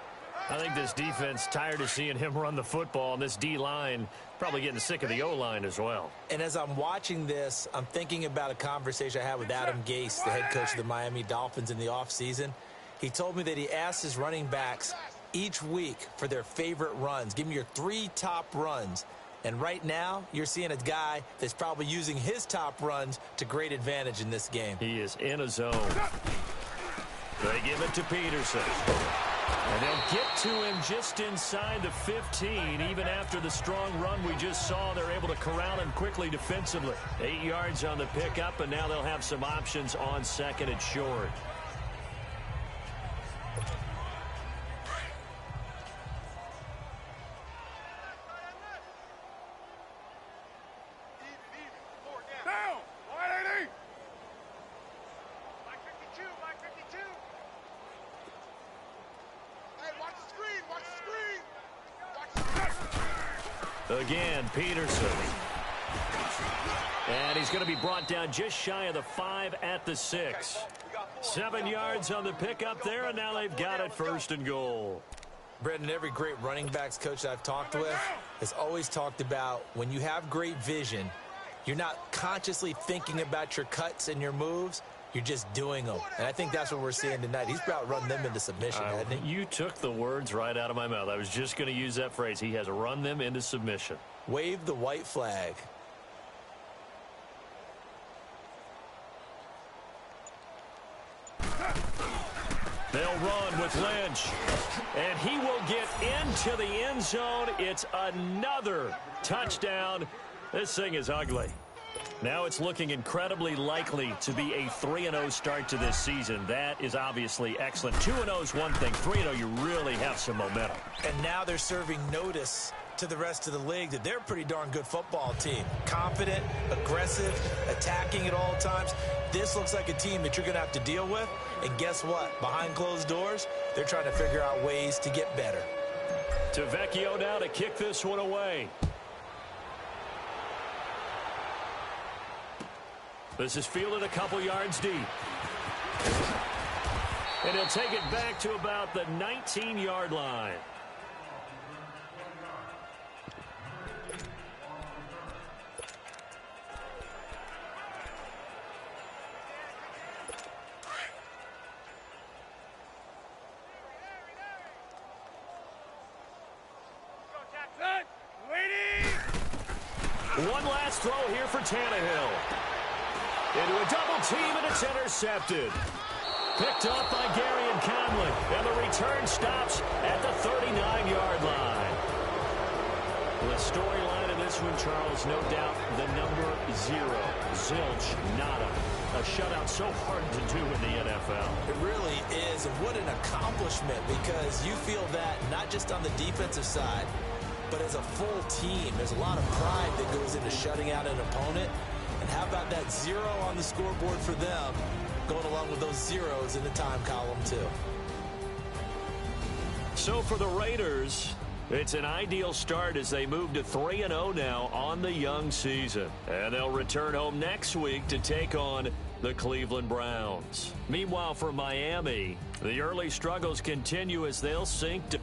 I think this defense tired of seeing him run the football, and this D-line probably getting sick of the O-line as well. And as I'm watching this, I'm thinking about a conversation I had with Adam Gase, the head coach of the Miami Dolphins, in the offseason. He told me that he asked his running backs each week for their favorite runs. Give me your 3 top runs. And right now, you're seeing a guy that's probably using his top runs to great advantage in this game. He is in a zone. They give it to Peterson. And they'll get to him just inside the 15. Even after the strong run we just saw, they're able to corral him quickly defensively. 8 yards on the pickup, and now they'll have some options on 2nd and short. Again, Peterson. And he's going to be brought down just shy of the 5 at the 6. 7 yards on the pickup there, and now they've got it 1st and goal. Brendan, every great running backs coach I've talked with has always talked about when you have great vision, you're not consciously thinking about your cuts and your moves. You're just doing them. And I think that's what we're seeing tonight. He's about run them into submission, hasn't he? You took the words right out of my mouth. I was just going to use that phrase. He has run them into submission. Wave the white flag. They'll run with Lynch. And he will get into the end zone. It's another touchdown. This thing is ugly. Now it's looking incredibly likely to be a 3-0 start to this season. That is obviously excellent. 2-0 is one thing. 3-0, you really have some momentum. And now they're serving notice to the rest of the league that they're a pretty darn good football team. Confident, aggressive, attacking at all times. This looks like a team that you're going to have to deal with. And guess what? Behind closed doors, they're trying to figure out ways to get better. To Vecchio now to kick this one away. This is fielded a couple yards deep. And he'll take it back to about the 19-yard line. One last throw here for Tannehill. Into a double team, and it's intercepted. Picked up by Gary and Conley. And the return stops at the 39-yard line. The storyline in this one, Charles, no doubt the number 0. Zilch, nada. A shutout so hard to do in the NFL. It really is, and what an accomplishment, because you feel that not just on the defensive side, but as a full team. There's a lot of pride that goes into shutting out an opponent. And how about that 0 on the scoreboard for them, going along with those zeros in the time column, too. So for the Raiders, it's an ideal start as they move to 3-0 now on the young season. And they'll return home next week to take on the Cleveland Browns. Meanwhile, for Miami, the early struggles continue as they'll sink to